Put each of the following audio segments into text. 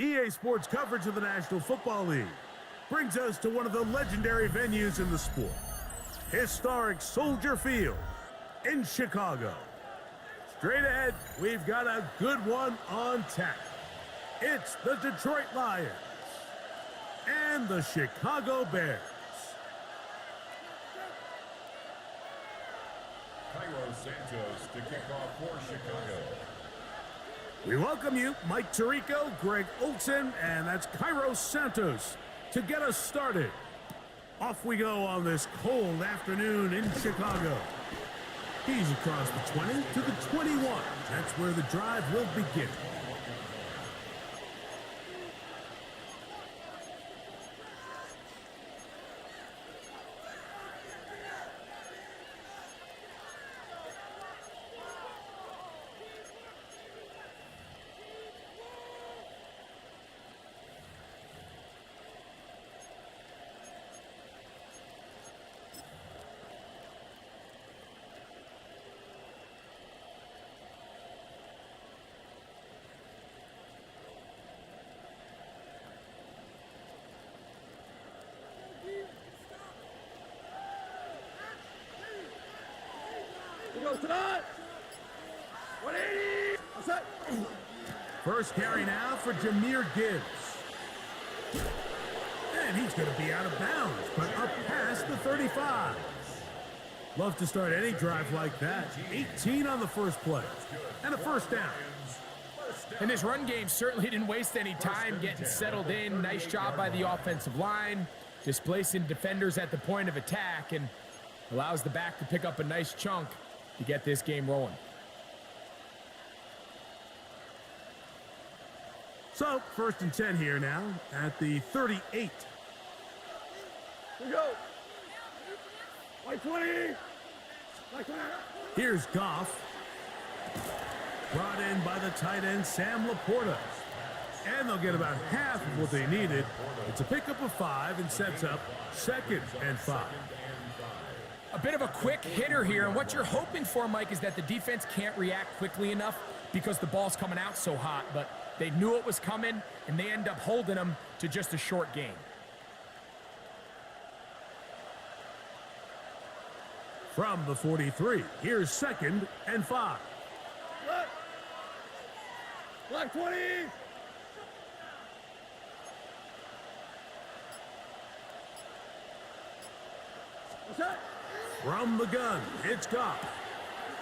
EA Sports coverage of the National Football League brings us to one of the legendary venues in the sport, historic Soldier Field in Chicago. Straight ahead, we've got a good one on tap. It's the Detroit Lions and the Chicago Bears. Cairo Santos to kick off for Chicago. We welcome you, Mike Tirico, Greg Olson, and that's Cairo Santos to get us started. Off we go on this cold afternoon in Chicago. He's across the 20 to the 21. That's where the drive will begin. First carry now for Jahmyr Gibbs. And he's going to be out of bounds, but up past the 35. Love to start any drive like that. 18 on the first play. And a first down. And this run game certainly didn't waste any time getting settled in. Nice job by the offensive line, displacing defenders at the point of attack, and allows the back to pick up a nice chunk to get this game rolling. So, first and 10 here now at the 38. Here we go. Like 20. Like 20. Here's Goff. Brought in by the tight end, Sam Laporta. And they'll get about half of what they needed. It's a pickup of 5 and sets up 2nd and 5. A bit of a quick hitter here, and what you're hoping for, Mike, is that the defense can't react quickly enough because the ball's coming out so hot, but they knew it was coming, and they end up holding them to just a short gain. From the 43, here's 2nd and 5. Like 20. What's that? From the gun, it's Goff.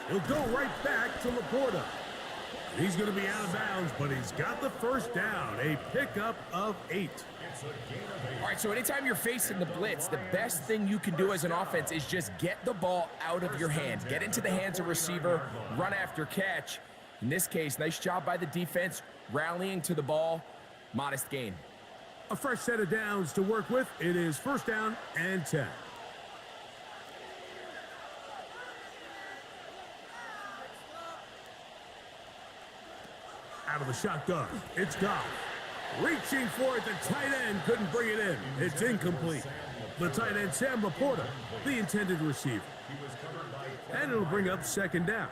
He'll go right back to Laporta. He's going to be out of bounds, but he's got the first down, a pickup of 8. All right, so anytime you're facing the blitz, the best thing you can do as an offense is just get the ball out of your hands. Get into the hands of receiver, run after catch. In this case, nice job by the defense, rallying to the ball, modest gain. A fresh set of downs to work with. It is first down and 10. Out of the shotgun, it's Goff. Reaching for it, the tight end couldn't bring it in. It's incomplete. The tight end, Sam Laporta, the intended receiver. And it'll bring up 2nd down.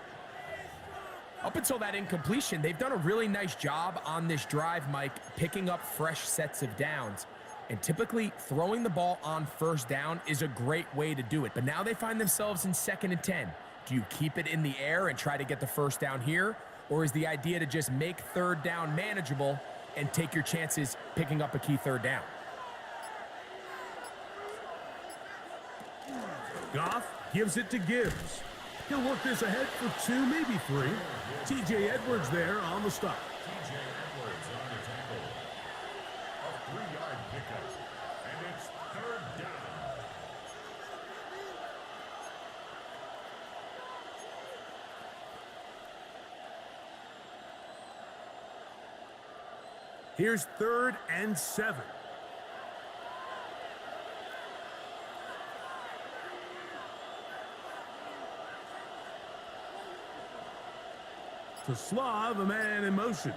Up until that incompletion, they've done a really nice job on this drive, Mike, picking up fresh sets of downs. And typically, throwing the ball on first down is a great way to do it. But now they find themselves in 2nd and 10. Do you keep it in the air and try to get the first down here? Or is the idea to just make 3rd down manageable and take your chances picking up a key 3rd down? Goff gives it to Gibbs. He'll work this ahead for 2, maybe 3. T.J. Edwards there on the stop. T.J. Edwards on the tackle. A 3-yard pickup. And it's 3rd down. Here's 3rd and 7. To Slav, a man in motion.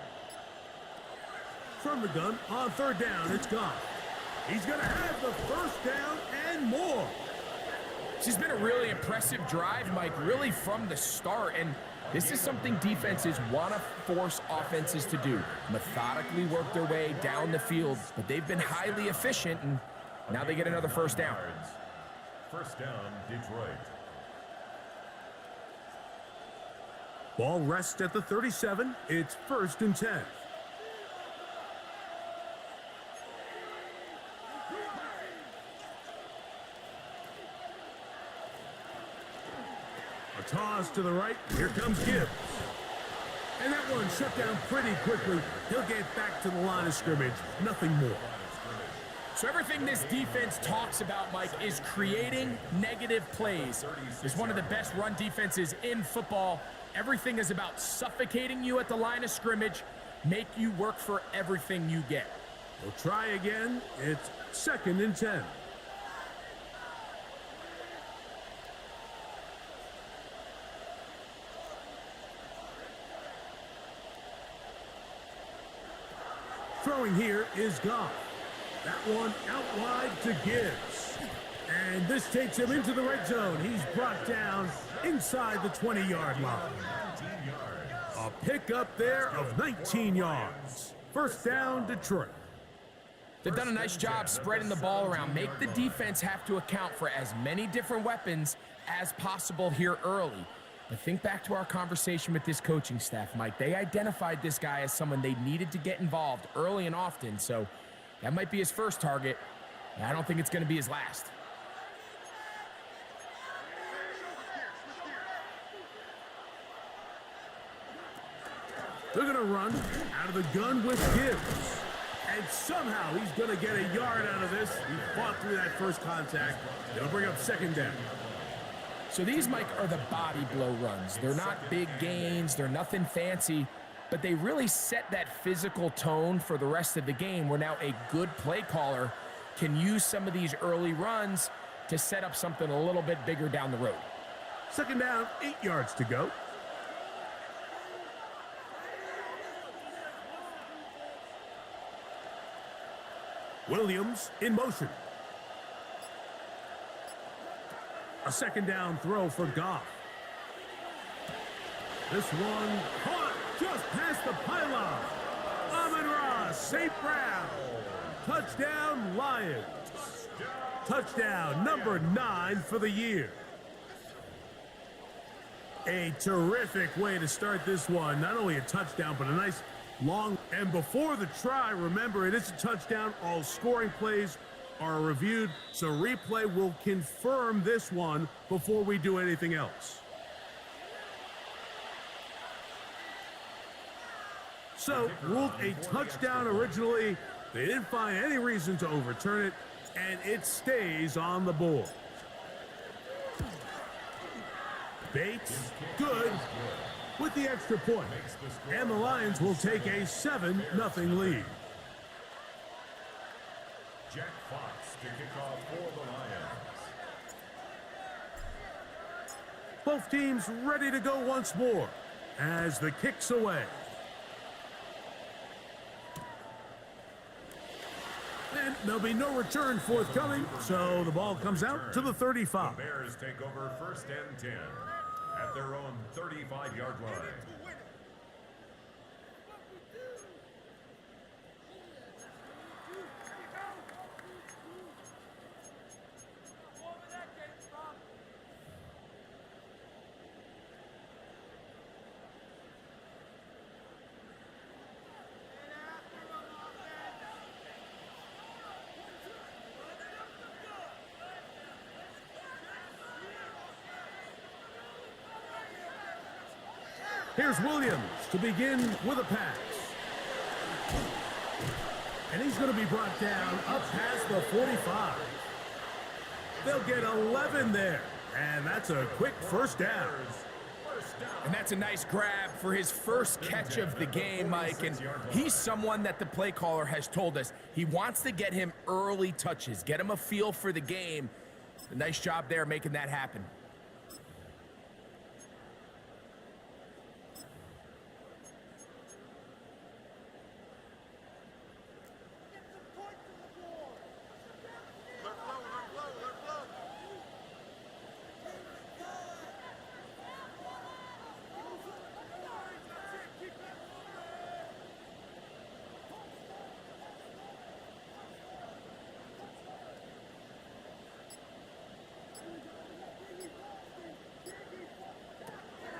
From the gun, on 3rd down, it's Goff. He's going to have the first down and more. This has been a really impressive drive, Mike, really from the start. And this is something defenses want to force offenses to do. Methodically work their way down the field, but they've been highly efficient, and now they get another first down. First down, Detroit. Ball rests at the 37. It's 1st and 10. A toss to the right. Here comes Gibbs. And that one shut down pretty quickly. He'll get back to the line of scrimmage. Nothing more. So everything this defense talks about, Mike, is creating negative plays. It's one of the best run defenses in football. Everything is about suffocating you at the line of scrimmage, make you work for everything you get. We'll try again. It's 2nd and 10. Throwing here is Goff. That one out wide to Gibbs. And this takes him into the red zone. He's brought down inside the 20-yard line. A pickup there of 19 yards. First down, Detroit. They've done a nice job spreading the ball around. Make the defense have to account for as many different weapons as possible here early. But think back to our conversation with this coaching staff, Mike. They identified this guy as someone they needed to get involved early and often, so that might be his first target. I don't think it's going to be his last. They're going to run out of the gun with Gibbs. And somehow he's going to get a yard out of this. He fought through that first contact. It'll bring up 2nd down. So these, Mike, are the body blow runs. They're not big gains. They're nothing fancy. But they really set that physical tone for the rest of the game where now a good play caller can use some of these early runs to set up something a little bit bigger down the road. 2nd down, 8 yards to go. Williams in motion. A 2nd down throw for Goff. This one caught just past the pylon. Amon-Ra St. Brown. Touchdown, Lions. Touchdown number 9 for the year. A terrific way to start this one. Not only a touchdown, but a nice long. And before the try, remember, it is a touchdown. All scoring plays are reviewed, so replay will confirm this one before we do anything else. So, ruled a touchdown originally. They didn't find any reason to overturn it, and it stays on the board. Bates, good, with the extra point. And the Lions will take a 7-0 lead. Jack Fox to kick off for the Lions. Both teams ready to go once more as the kick's away. And there'll be no return forthcoming, so the ball comes out to the 35. The Bears take over 1st and 10 at their own 35-yard line. Here's Williams to begin with a pass. And he's going to be brought down up past the 45. They'll get 11 there. And that's a quick first down. And that's a nice grab for his first catch of the game, Mike. And he's someone that the play caller has told us he wants to get him early touches, get him a feel for the game. A nice job there making that happen.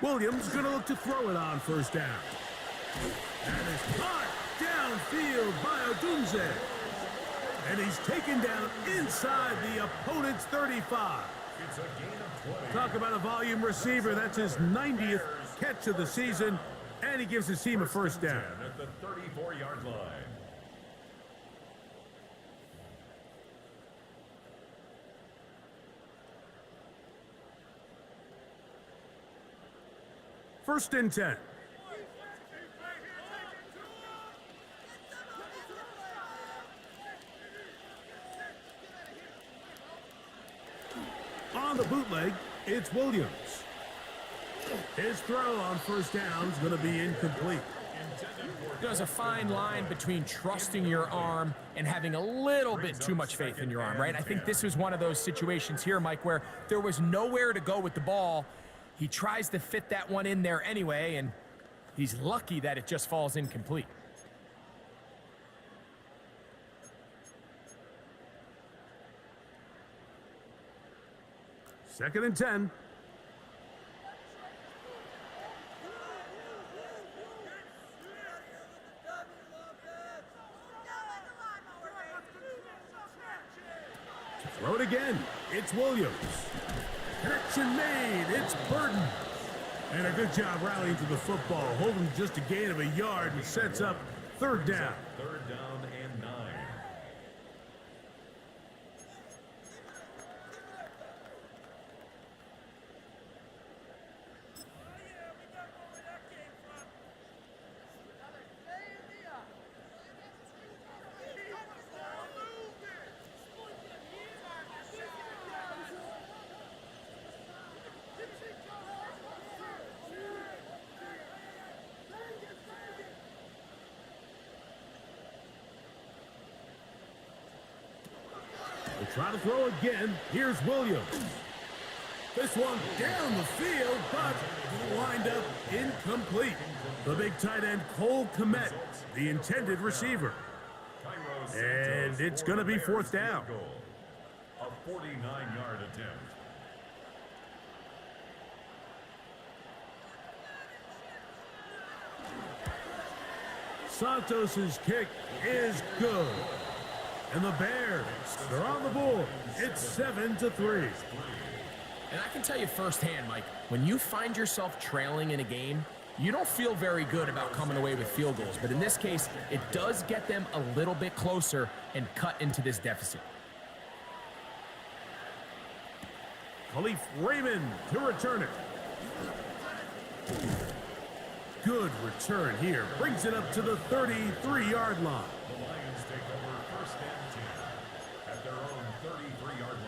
Williams going to look to throw it on first down. And it's caught downfield by Odunze. And he's taken down inside the opponent's 35. It's a gain of 20. Talk about a volume receiver. That's his 90th catch of the season. And he gives his team a first down. At the 34-yard line. First and 10. On the bootleg, it's Williams. His throw on first down is going to be incomplete. There's a fine line between trusting your arm and having a little bit too much faith in your arm, right? I think this was one of those situations here, Mike, where there was nowhere to go with the ball. He tries to fit that one in there anyway, and he's lucky that it just falls incomplete. Second and 10. Throw it again. It's Williams. Connection made. It's Burton. And a good job rallying to the football. Holding just a gain of a yard and sets up third down. Third down and 9. They try to throw again. Here's Williams. This one down the field, but lined up incomplete. The big tight end, Cole Kmet, the intended receiver. And it's going to be fourth down. A 49-yard attempt. Santos's kick is good. And the Bears are on the board. It's 7-3. And I can tell you firsthand, Mike, when you find yourself trailing in a game, you don't feel very good about coming away with field goals. But in this case, it does get them a little bit closer and cut into this deficit. Khalif Raymond to return it. Good return here. Brings it up to the 33-yard line. The Lions take over first and 10 at their own 33-yard line.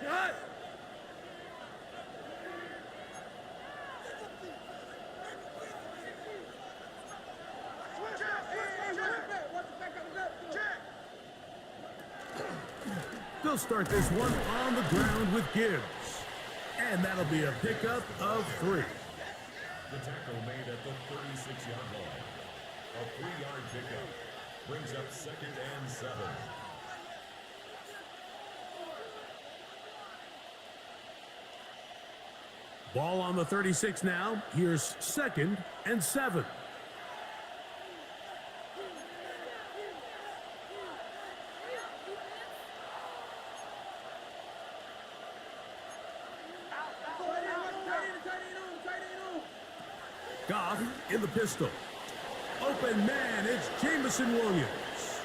Cut! They'll start this one on the ground with Gibbs. And that'll be a pickup of 3. The tackle made at the 36-yard line. A 3-yard pickup brings up second and 7. Ball on the 36 now. Here's second and 7. Goff in the pistol. Open man, it's Jamison Williams.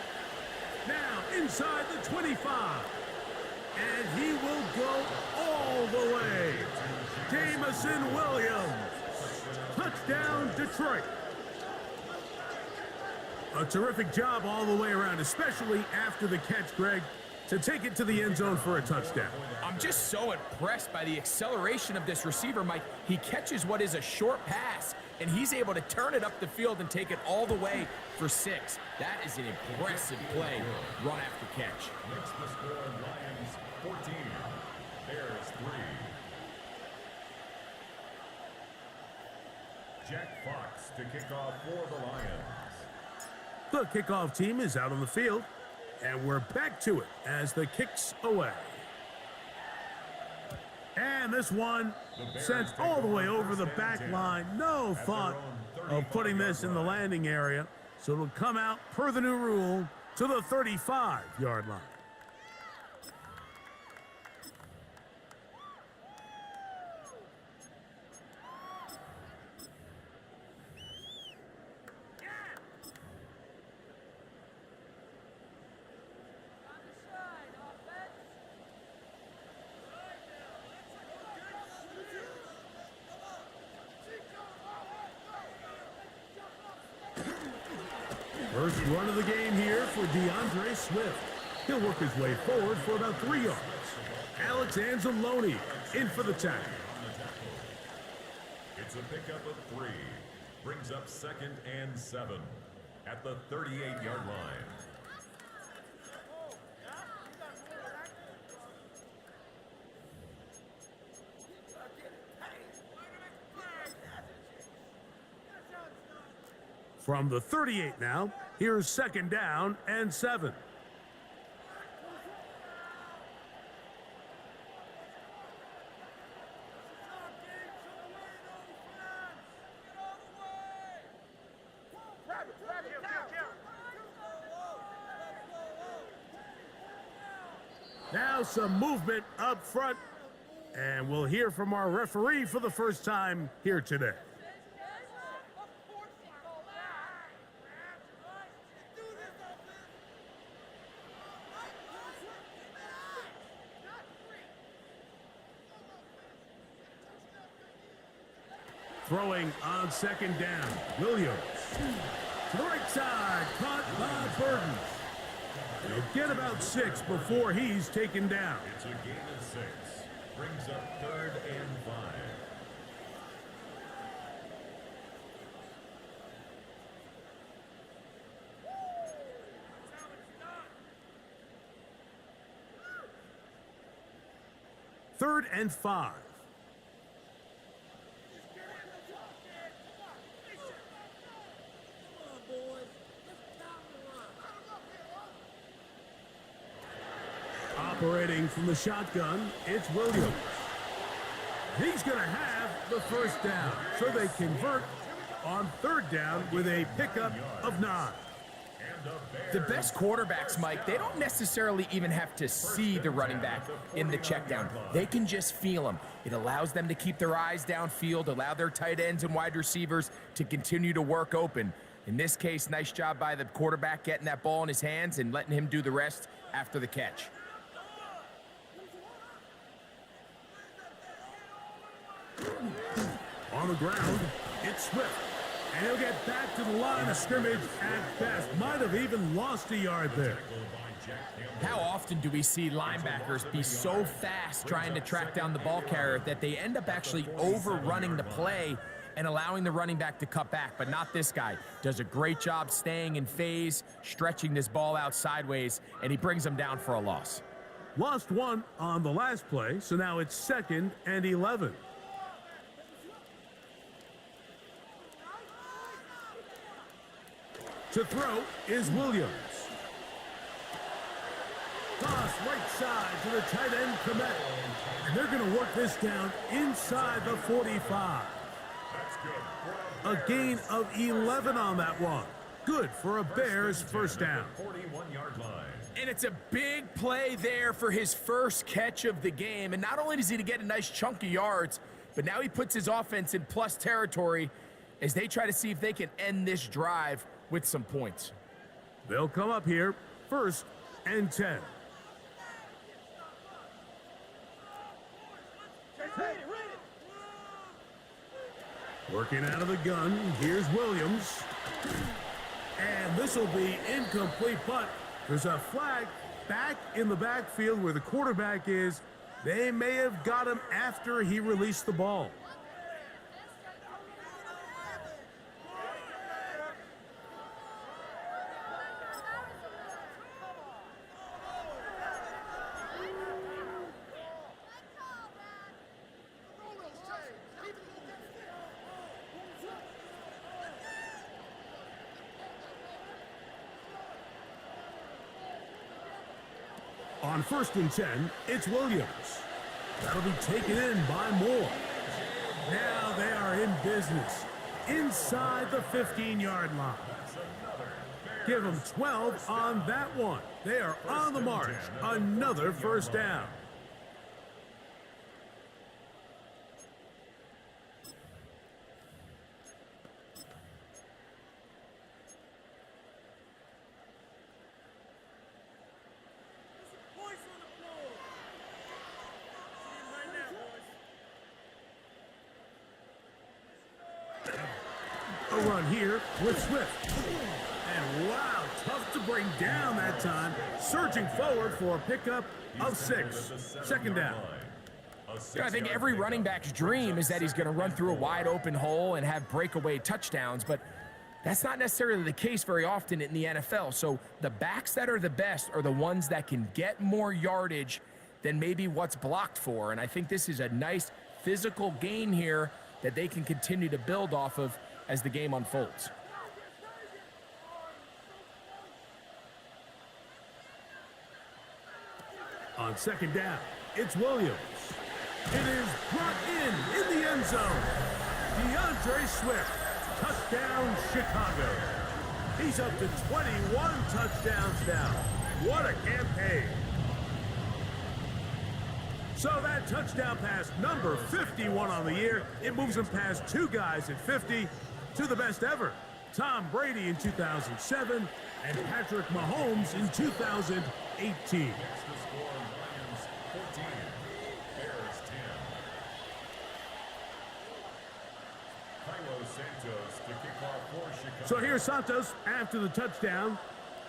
Now inside the 25. And he will go all the way. Jamison Williams. Touchdown, Detroit. A terrific job all the way around, especially after the catch, Greg. to take it to the end zone for a touchdown. I'm just so impressed by the acceleration of this receiver, Mike. He catches what is a short pass, and he's able to turn it up the field and take it all the way for 6. That is an impressive play, run after catch. Makes the score Lions 14, Bears 3. Jack Fox to kick off for the Lions. The kickoff team is out on the field, and we're back to it as the kick's away. And this one sent all the way over the back line. No thought of putting this in the landing area, so it'll come out per the new rule to the 35-yard line. First run of the game here for DeAndre Swift. He'll work his way forward for about 3 yards. Alex Anzalone in for the tackle. It's a pickup of 3. Brings up 2nd and 7 at the 38-yard line. From the 38 now, here's 2nd down and 7. Now some movement up front, and we'll hear from our referee for the first time here today. Throwing on 2nd down, Williams. To the right side, caught by Burton. He'll get about 6 before he's taken down. It's a gain of 6. Brings up 3rd and 5. Third and 5. Operating from the shotgun, it's Williams. He's going to have the first down, so they convert on 3rd down with a pickup of 9. The best quarterbacks, Mike, they don't necessarily even have to see the running back in the check down. They can just feel him. It allows them to keep their eyes downfield, allow their tight ends and wide receivers to continue to work open. In this case, nice job by the quarterback getting that ball in his hands and letting him do the rest after the catch. On the ground, it's Swift. And he'll get back to the line of scrimmage at best. Might have even lost a yard there. How often do we see linebackers be so fast trying to track down the ball carrier that they end up actually overrunning the play and allowing the running back to cut back? But not this guy. Does a great job staying in phase, stretching this ball out sideways, and he brings them down for a loss. Lost 1 on the last play, so now it's 2nd and 11. To throw is Williams. Toss right side to the tight end, Komet. And they're going to work this down inside the 45. A gain of 11 on that one. Good for a Bears first down. 41-yard line. And it's a big play there for his first catch of the game. And not only does he get a nice chunk of yards, but now he puts his offense in plus territory as they try to see if they can end this drive with some points. They'll come up here, 1st and 10. Working out of the gun, here's Williams. And this will be incomplete, but there's a flag back in the backfield where the quarterback is. They may have got him after he released the ball. On 1st and 10, it's Williams. That'll be taken in by Moore. Now they are in business inside the 15-yard line. Give them 12 on that one. They are on the march. Another first down. A run here with Swift. And wow, tough to bring down that time. Surging forward for a pickup of 6. Second down. I think every running back's dream is that he's going to run through a wide open hole and have breakaway touchdowns, but that's not necessarily the case very often in the NFL. So the backs that are the best are the ones that can get more yardage than maybe what's blocked for. And I think this is a nice physical gain here that they can continue to build off of as the game unfolds. On second down, it's Williams. It is brought in the end zone. DeAndre Swift, touchdown Chicago. He's up to 21 touchdowns now. What a campaign. So that touchdown pass, number 51 on the year, it moves him past 2 guys at 50 to the best ever. Tom Brady in 2007 and Patrick Mahomes in 2018. So here's Santos after the touchdown.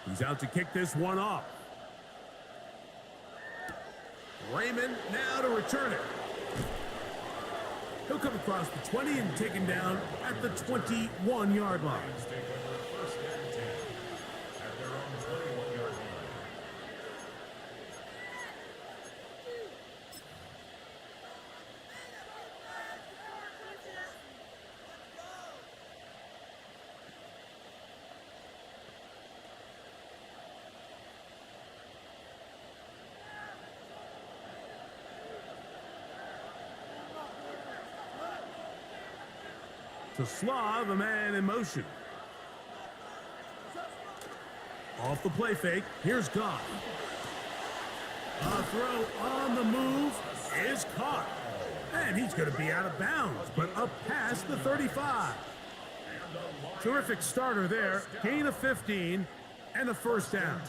He's out to kick this one off. Raymond now to return it. He'll come across the 20 and taken down at the 21-yard line. To Slav, a man in motion. Off the play fake, here's Goff. A throw on the move is caught. And he's going to be out of bounds, but up past the 35. Terrific starter there. Gain of 15 and a first down.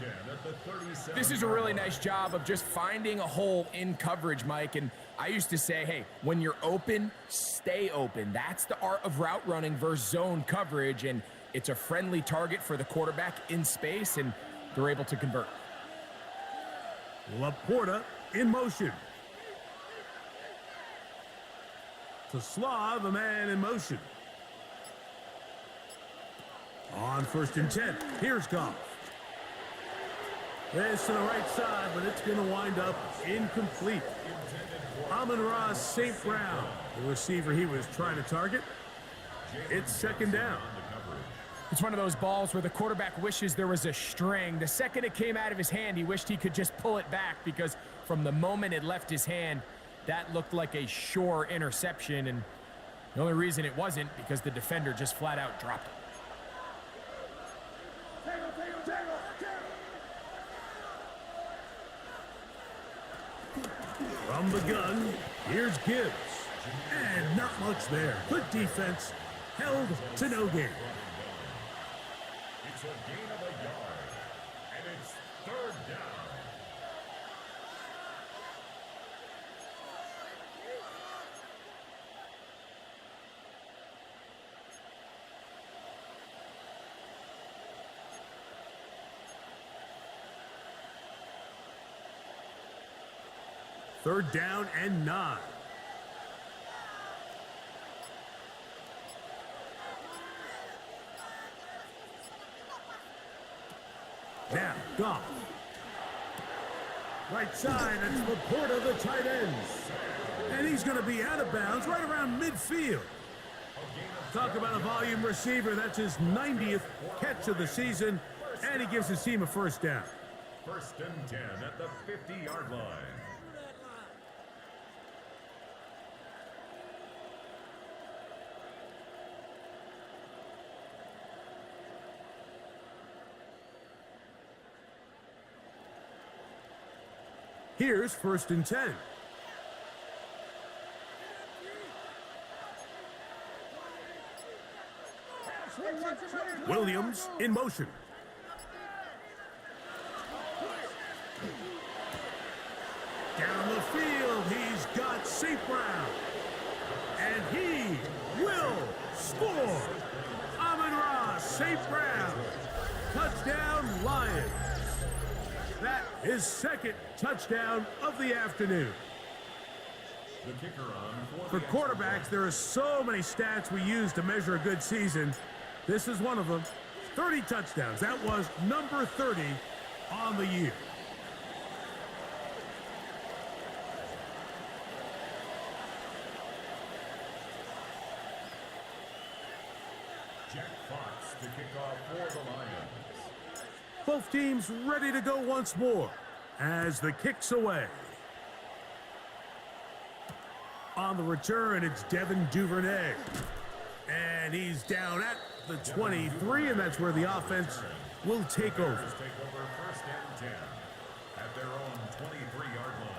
This is a really nice job of just finding a hole in coverage, Mike. And I used to say, hey, when you're open, stay open. That's the art of route running versus zone coverage. And it's a friendly target for the quarterback in space, and they're able to convert. Laporta in motion. To Slav, a man in motion. On 1st and 10, here's Goff. This to the right side, but it's going to wind up incomplete. Amon-Ra St. Brown, the receiver he was trying to target. It's second down. It's one of those balls where the quarterback wishes there was a string. The second it came out of his hand, he wished he could just pull it back, because from the moment it left his hand, that looked like a sure interception. And the only reason it wasn't because the defender just flat out dropped it. From the gun, here's Gibbs. And not much there. Good defense. Held to no gain. It's a gain of a yard, and it's 3rd down. Third down and 9. Now, Goff. Right side, it's Laporta, the tight end. And he's going to be out of bounds right around midfield. Talk about a volume receiver. That's his 90th catch of the season, and he gives his team a first down. First and 10 at the 50-yard line. Here's first and 10. Williams in motion. Down the field, he's got St. Brown. And he will score. Amon-Ra St. Brown. Touchdown, Lions. That is second touchdown of the afternoon. The kicker on For quarterbacks, there are so many stats we use to measure a good season. This is one of them. 30 touchdowns. That was number 30 on the year. Jack Fox to kick off for the Lions. Both teams ready to go once more as the kick's away. On the return, it's Devin Duvernay. And he's down at the 23, and that's where the offense will take over. Take over first and 10 at their own 23-yard line.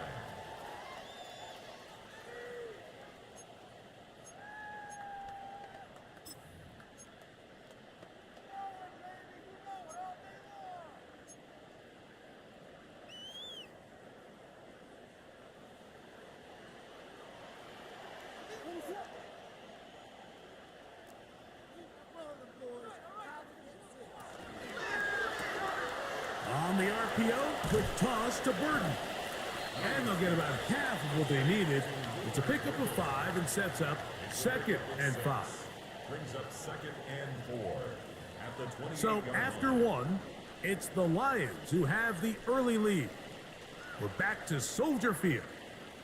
On the RPO, quick toss to Burton. And they'll get about half of what they needed. It's a pickup of 5 and sets up second and 5. Brings up second and 4 at the 28-yard So line. after one, it's the Lions who have the early lead. We're back to Soldier Field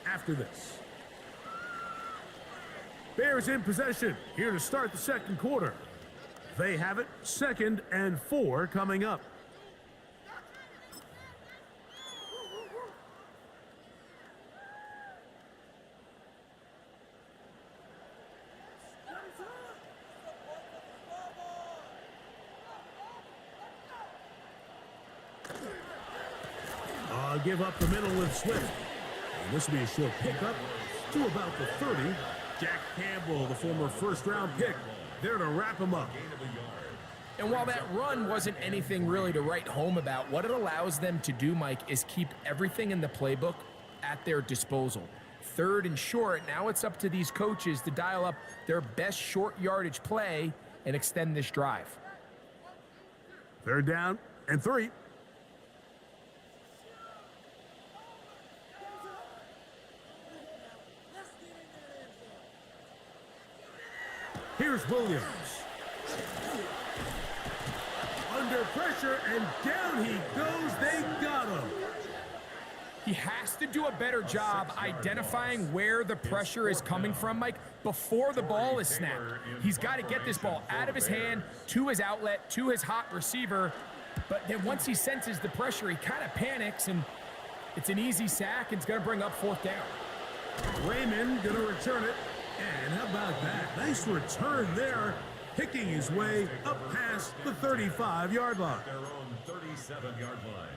after this. Bears in possession, here to start the second quarter. They have it, second and 4 coming up. Give up the middle with Swift. And this will be a short pickup to about the 30. Jack Campbell, the former first-round pick, there to wrap him up. And while that run wasn't anything really to write home about, what it allows them to do, Mike, is keep everything in the playbook at their disposal. Third and short, now it's up to these coaches to dial up their best short yardage play and extend this drive. Third down and 3. Here's Williams. Under pressure, and down he goes. They got him. He has to do a better job identifying where the pressure is coming from, Mike, before the ball is snapped. He's got to get this ball out of his hand, to his outlet, to his hot receiver. But then once he senses the pressure, he kind of panics, and it's an easy sack, and it's going to bring up fourth down. Raymond going to return it. And how about that? Nice return there, picking his way up past the 35-yard line. Their own 37-yard line.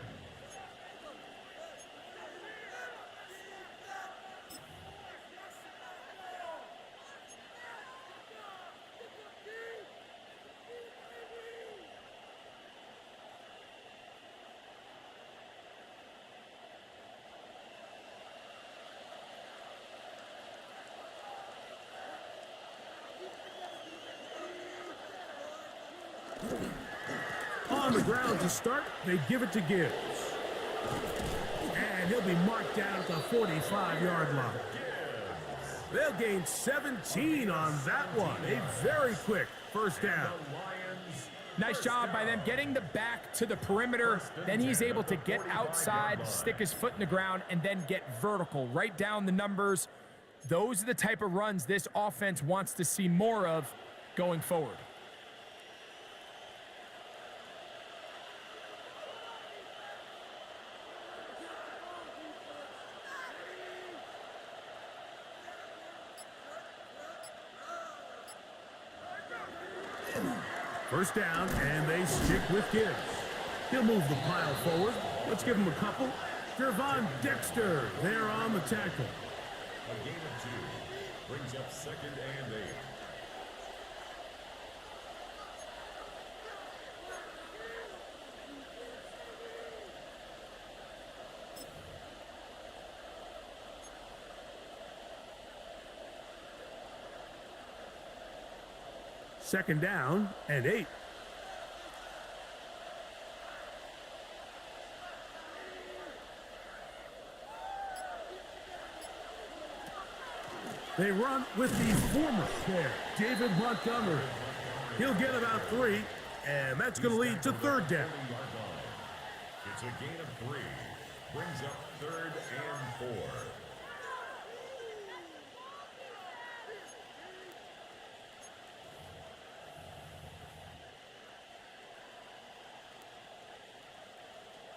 On the ground to start, they give it to Gibbs. And he'll be marked down at the 45-yard line. They'll gain 17 on that one. A very quick first down. Nice job by them getting the back to the perimeter. Then he's able to get outside, stick his foot in the ground, and then get vertical. Right down the numbers. Those are the type of runs this offense wants to see more of going forward. First down, and they stick with Gibbs. He'll move the pile forward. Let's give him a couple. Gervon Dexter there on the tackle. A gain of 2 brings up 2nd and 8. Second down and 8. They run with the former player, David Montgomery. He'll get about 3, and that's going to lead to third down. It's a gain of 3. Brings up 3rd and 4.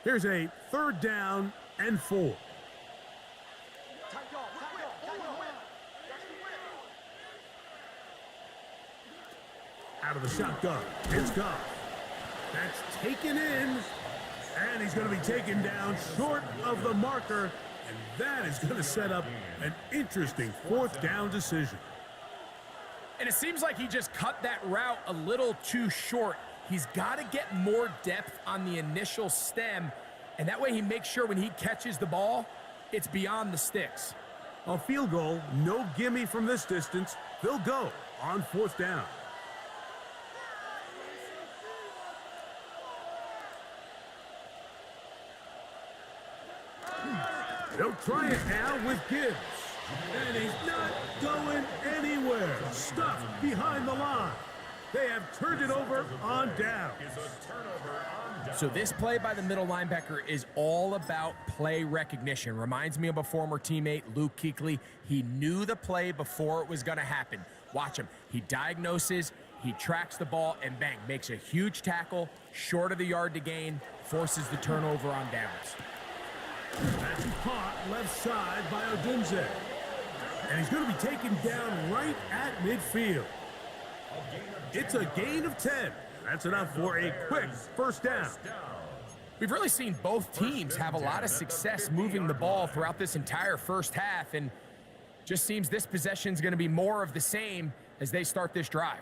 Here's a third down and 4. Out of the shotgun, it's Goff. That's taken in, and he's going to be taken down short of the marker, and that is going to set up an interesting fourth down decision. And it seems like he just cut that route a little too short. He's got to get more depth on the initial stem, and that way he makes sure when he catches the ball, it's beyond the sticks. A field goal, no gimme from this distance. They'll go on fourth down. They'll try it now with Gibbs. And he's not going anywhere. Stuffed behind the line. They have turned it over on down. So this play by the middle linebacker is all about play recognition. Reminds me of a former teammate, Luke Kuechly. He knew the play before it was going to happen. Watch him. He diagnoses, he tracks the ball, and bang, makes a huge tackle, short of the yard to gain, forces the turnover on downs. That's caught left side by Odunze. And he's going to be taken down right at midfield. It's a gain of 10. That's enough for a quick first down. We've really seen both teams have a lot of success moving the ball throughout this entire first half, and just seems this possession is going to be more of the same as they start this drive.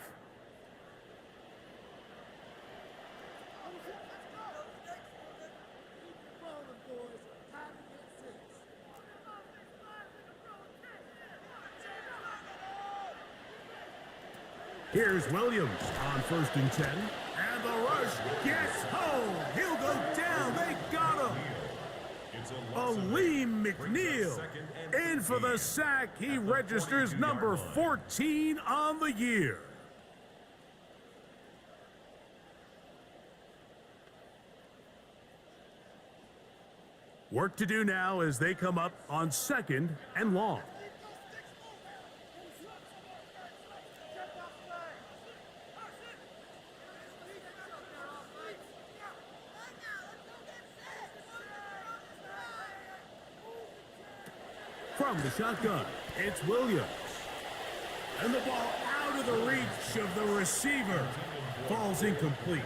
Here's Williams on 1st and 10. And the rush gets home. He'll go down. They got him. Aleem McNeil in for the sack. He registers number 14 on the year. Work to do now as they come up on 2nd and long. From the shotgun, it's Williams. And the ball out of the reach of the receiver. Falls incomplete.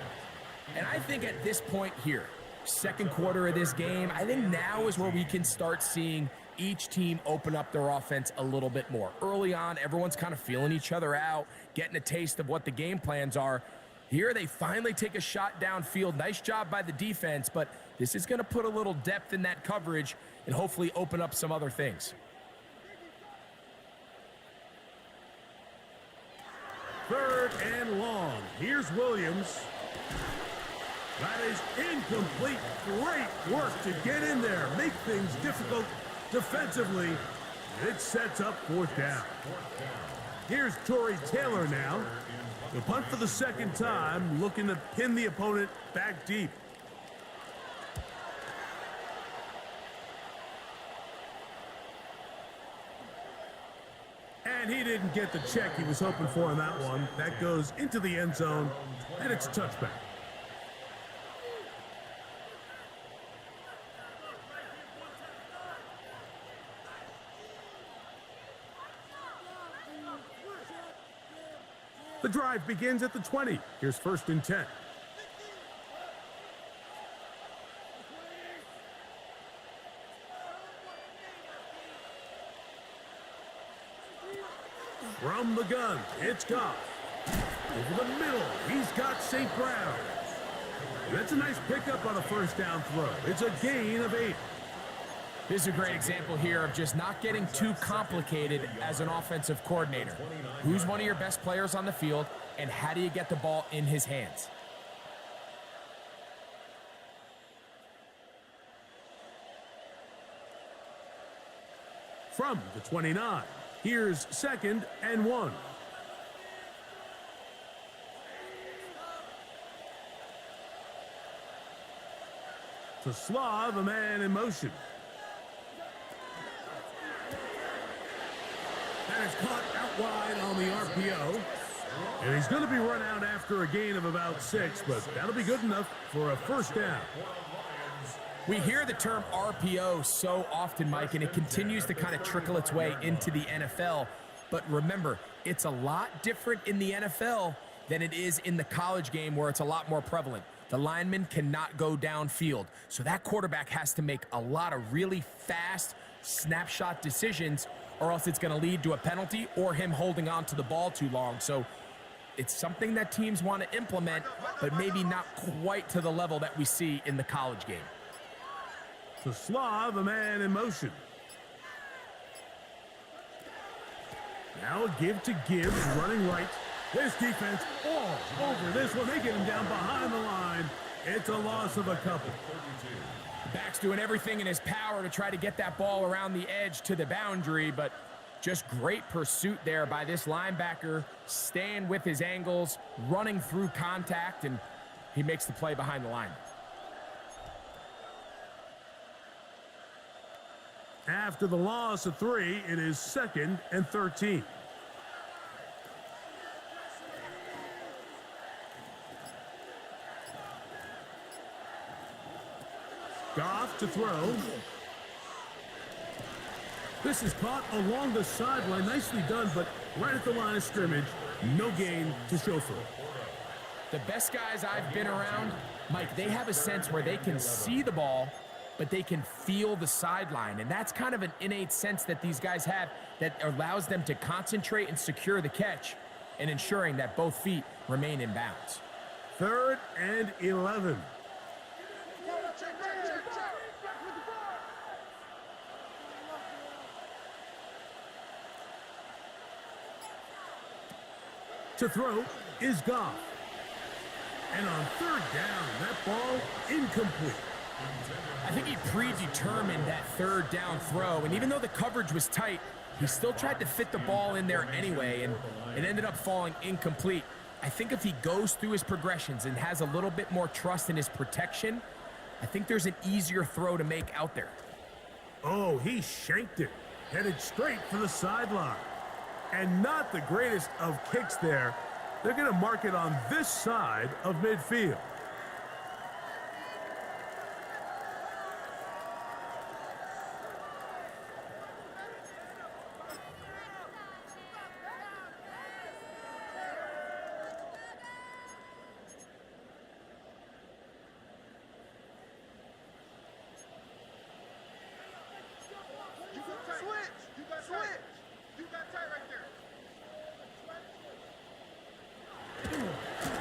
And I think at this point here, second quarter of this game, I think now is where we can start seeing each team open up their offense a little bit more. Early on, everyone's kind of feeling each other out, getting a taste of what the game plans are. Here, they finally take a shot downfield. Nice job by the defense, but this is going to put a little depth in that coverage and hopefully open up some other things. Third and long. Here's Williams. That is incomplete. Great work to get in there, make things difficult defensively. It sets up fourth down. Here's Torrey Taylor now. The punt for the second time, looking to pin the opponent back deep. And he didn't get the check he was hoping for on that one. That goes into the end zone, and it's a touchback. The drive begins at the 20. Here's 1st and 10. From the gun, it's Goff. Over the middle, he's got St. Brown. That's a nice pickup on a first down throw. It's a gain of 8. This is a great example here of just not getting too complicated as an offensive coordinator. Who's one of your best players on the field, and how do you get the ball in his hands? From the 29, here's 2nd and 1. To Slav, a man in motion. That is caught out wide on the RPO. And he's going to be run out after a gain of about 6, but that'll be good enough for a first down. We hear the term RPO so often, Mike, and it continues to kind of trickle its way into the NFL. But remember, it's a lot different in the NFL than it is in the college game, where it's a lot more prevalent. The lineman cannot go downfield, so that quarterback has to make a lot of really fast snapshot decisions, or else it's going to lead to a penalty or him holding on to the ball too long. So it's something that teams want to implement, but maybe not quite to the level that we see in the college game. To Slav, a man in motion. Now a give to Gibbs, running right. This defense all over this one. They get him down behind the line. It's a loss of a couple. Back's doing everything in his power to try to get that ball around the edge to the boundary, but just great pursuit there by this linebacker, staying with his angles, running through contact, and he makes the play behind the line. After the loss of 3, it is 2nd and 13. Goff to throw. This is caught along the sideline. Nicely done, but right at the line of scrimmage, no gain to show for it. The best guys I've been around, Mike, they have a sense where they can see the ball, but they can feel the sideline. And that's kind of an innate sense that these guys have that allows them to concentrate and secure the catch and ensuring that both feet remain in bounds. 3rd and 11. To throw is Goff. And on 3rd down, that ball incomplete. I think he predetermined that 3rd down throw, and even though the coverage was tight, he still tried to fit the ball in there anyway, and it ended up falling incomplete. I think if he goes through his progressions and has a little bit more trust in his protection, I think there's an easier throw to make out there. Oh, he shanked it. Headed straight for the sideline. And not the greatest of kicks there. They're going to mark it on this side of midfield.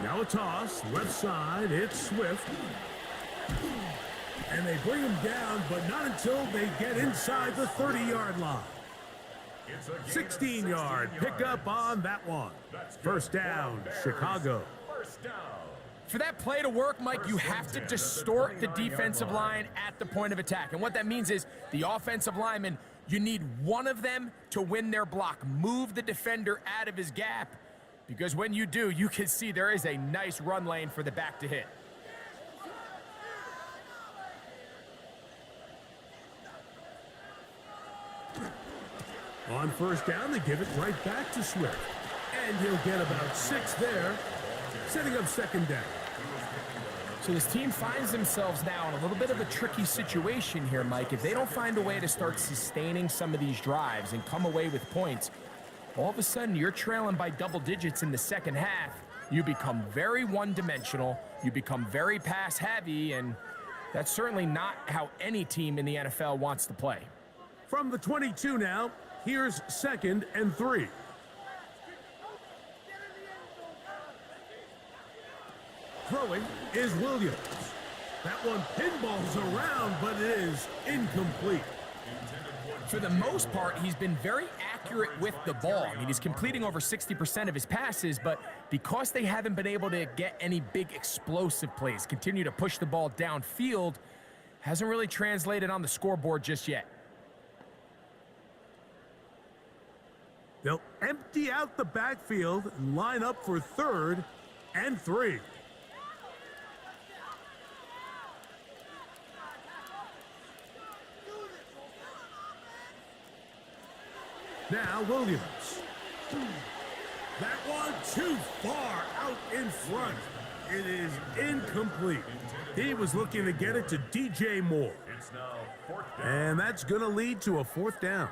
Now a toss, left side, it's Swift. And they bring him down, but not until they get inside the 30-yard line. 16-yard pickup on that one. First down, Chicago. First down. For that play to work, Mike, you have to distort the defensive line at the point of attack. And what that means is the offensive lineman, you need one of them to win their block. Move the defender out of his gap, because when you do, you can see there is a nice run lane for the back to hit. On first down, they give it right back to Swift. And he'll get about 6 there, setting up second down. So this team finds themselves now in a little bit of a tricky situation here, Mike. If they don't find a way to start sustaining some of these drives and come away with points, all of a sudden you're trailing by double digits in the second half. You become very one-dimensional, you become very pass-heavy, and that's certainly not how any team in the NFL wants to play. From the 22 now, here's 2nd and 3. Throwing is Williams. That one pinballs around, but it is incomplete. For the most part, he's been very accurate with the ball. I mean, he's completing over 60% of his passes, but because they haven't been able to get any big explosive plays, continue to push the ball downfield, hasn't really translated on the scoreboard just yet. They'll empty out the backfield and line up for 3rd and 3. Now Williams. That one too far out in front. It is incomplete. He was looking to get it to DJ Moore. It's now 4th down. And that's going to lead to a 4th down.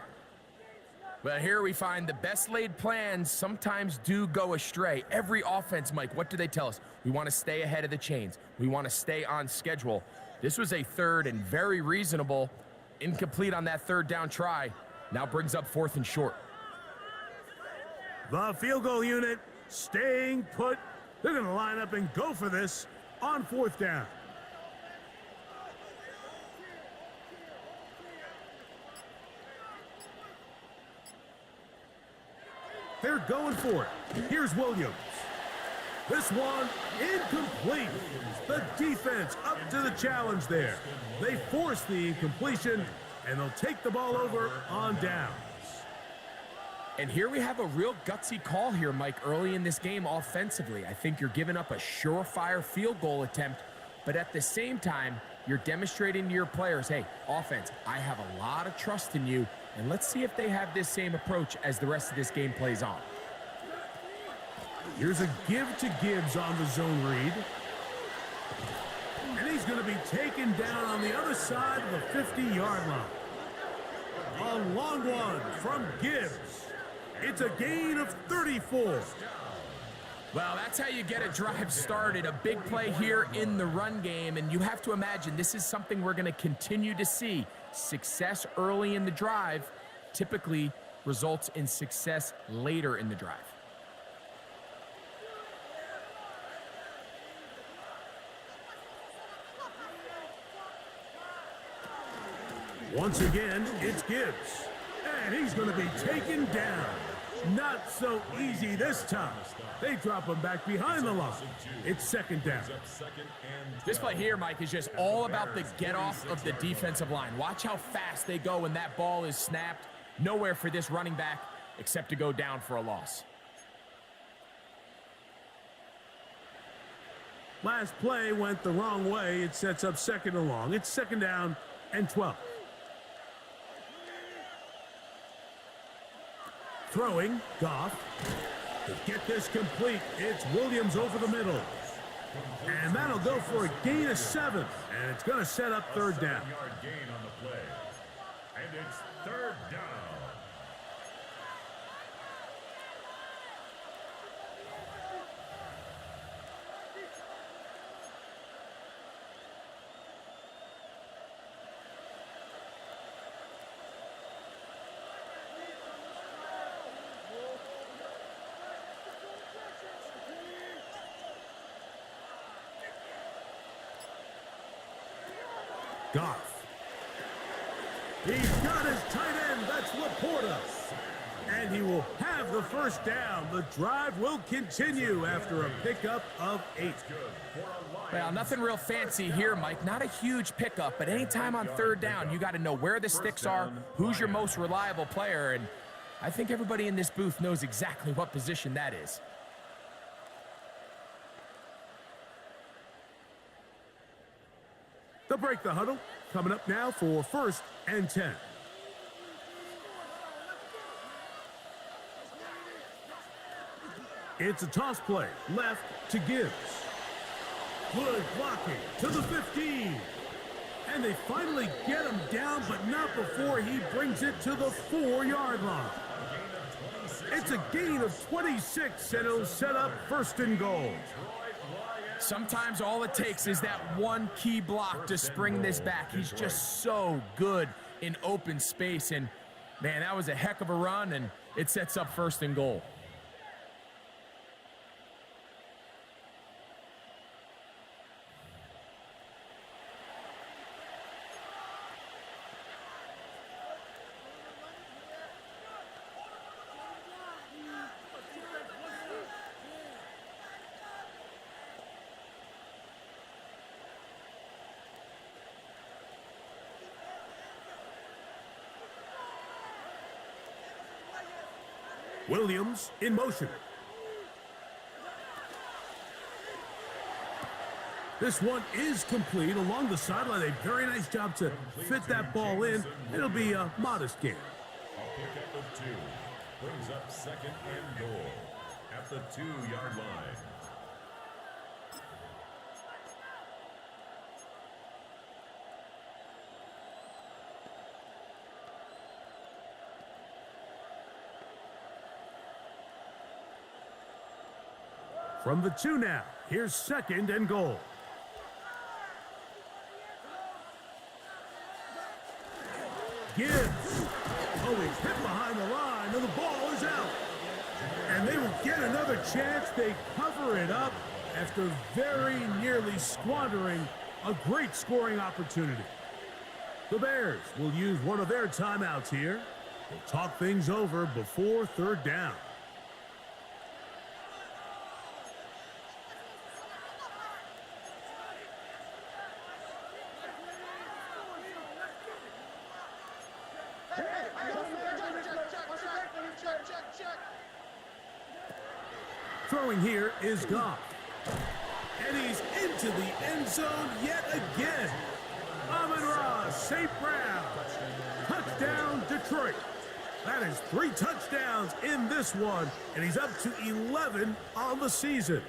Well, here we find the best laid plans sometimes do go astray. Every offense, Mike, what do they tell us? We want to stay ahead of the chains. We want to stay on schedule. This was a 3rd and very reasonable. Incomplete on that 3rd down try. Now brings up 4th and short. The field goal unit staying put. They're going to line up and go for this on 4th down. They're going for it. Here's Williams. This one incomplete. The defense up to the challenge there. They force the incompletion, and they'll take the ball over on downs. And here we have a real gutsy call here, Mike, early in this game offensively. I think you're giving up a surefire field goal attempt, but at the same time, you're demonstrating to your players, hey, offense, I have a lot of trust in you, and let's see if they have this same approach as the rest of this game plays on. Here's a give to Gibbs on the zone read. And he's going to be taken down on the other side of the 50-yard line. A long one from Gibbs. It's a gain of 34. Well, that's how you get a drive started. A big play here in the run game, and you have to imagine this is something we're going to continue to see. Success early in the drive typically results in success later in the drive. Once again, it's Gibbs. And he's going to be taken down. Not so easy this time. They drop him back behind the line. It's 2nd down. This play here, Mike, is just all about the get-off of the defensive line. Watch how fast they go when that ball is snapped. Nowhere for this running back except to go down for a loss. Last play went the wrong way. It sets up 2nd and long. It's 2nd down and 12. Throwing, Goff. To get this complete, it's Williams over the middle. And that'll go for a gain of 7. And it's going to set up 3rd down. Yard gain on the play. And it's 3rd down. Goff. He's got his tight end. That's Laporta. And he will have the first down. The drive will continue after a pickup of 8. Well, nothing real fancy here, Mike. Not a huge pickup, but anytime on third down, you got to know where the sticks are, who's your most reliable player, and I think everybody in this booth knows exactly what position that is. They'll break the huddle. Coming up now for 1st and 10. It's a toss play, left to Gibbs. Good blocking to the 15. And they finally get him down, but not before he brings it to the 4-yard line. It's a gain of 26, and it'll set up 1st and goal. Sometimes all it takes is that one key block to spring this back. He's just so good in open space, and man, that was a heck of a run, and it sets up 1st and goal. Williams in motion. This one is complete along the sideline. A very nice job to fit that ball in. It'll be a modest gain. A pickup of 2 brings up 2nd and goal at the 2-yard line. From the 2 now, here's 2nd and goal. Gibbs. Oh, he's hit behind the line, and the ball is out. And they will get another chance. They cover it up after very nearly squandering a great scoring opportunity. The Bears will use one of their timeouts here. They'll talk things over before 3rd down. Throwing here is Goff. And he's into the end zone yet again. Amon-Ra St. Brown. Touchdown, Detroit. That is 3 touchdowns in this one, and he's up to 11 on the season.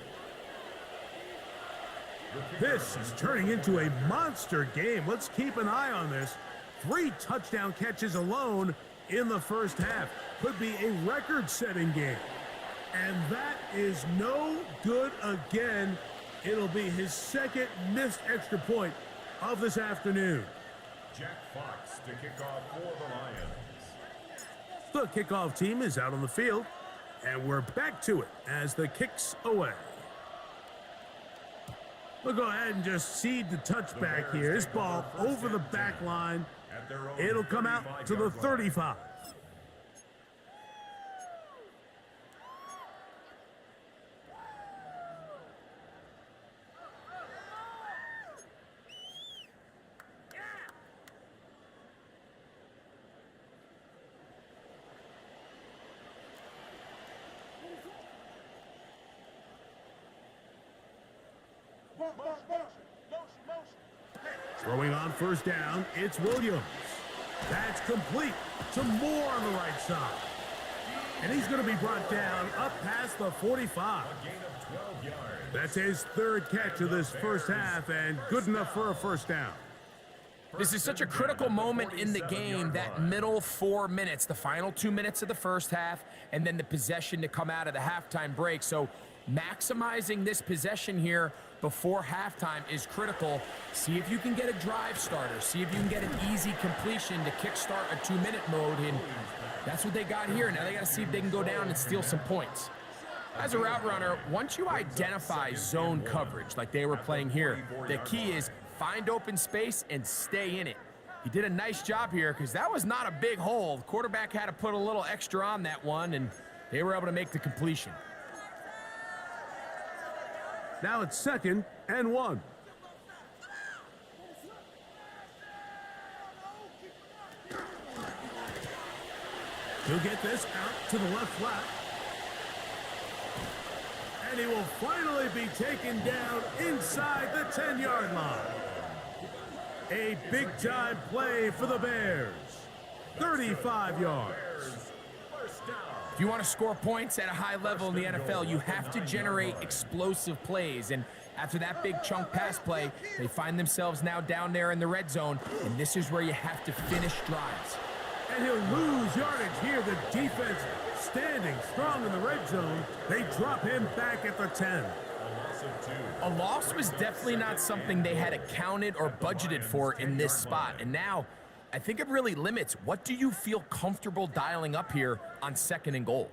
This is turning into a monster game. Let's keep an eye on this. 3 touchdown catches alone in the first half. Could be a record-setting game. And that is no good again. It'll be his 2nd missed extra point of this afternoon. Jack Fox to kick off for the Lions. The kickoff team is out on the field, and we're back to it as the kick's away. We'll go ahead and just seed the touchback here. This ball over the back line. It'll come out to the 35. Throwing on 1st down, it's Williams. That's complete to Moore on the right side. And he's going to be brought down up past the 45. A gain of 12 yards. That's his 3rd catch of this first half, and good enough for a 1st down. This is such a critical moment in the game, that middle 4 minutes, the final 2 minutes of the first half, and then the possession to come out of the halftime break. So maximizing this possession here before halftime is critical. See if you can get a drive starter. See if you can get an easy completion to kickstart a 2-minute mode, and that's what they got here. Now they got to see if they can go down and steal some points. As a route runner, once you identify zone coverage like they were playing here, the key is find open space and stay in it. He did a nice job here because that was not a big hole. The quarterback had to put a little extra on that one, and they were able to make the completion. Now it's 2nd and 1. He'll get this out to the left flat. And he will finally be taken down inside the 10-yard line. A big-time play for the Bears. 35 yards. If you want to score points at a high level in the NFL, you have to generate explosive plays. And after that big chunk pass play, they find themselves now down there in the red zone, and this is where you have to finish drives. And he'll lose yardage here. The defense standing strong in the red zone. They drop him back at the 10. A loss was definitely not something they had accounted or budgeted for in this spot. And now, I think it really limits what do you feel comfortable dialing up here on 2nd and goal.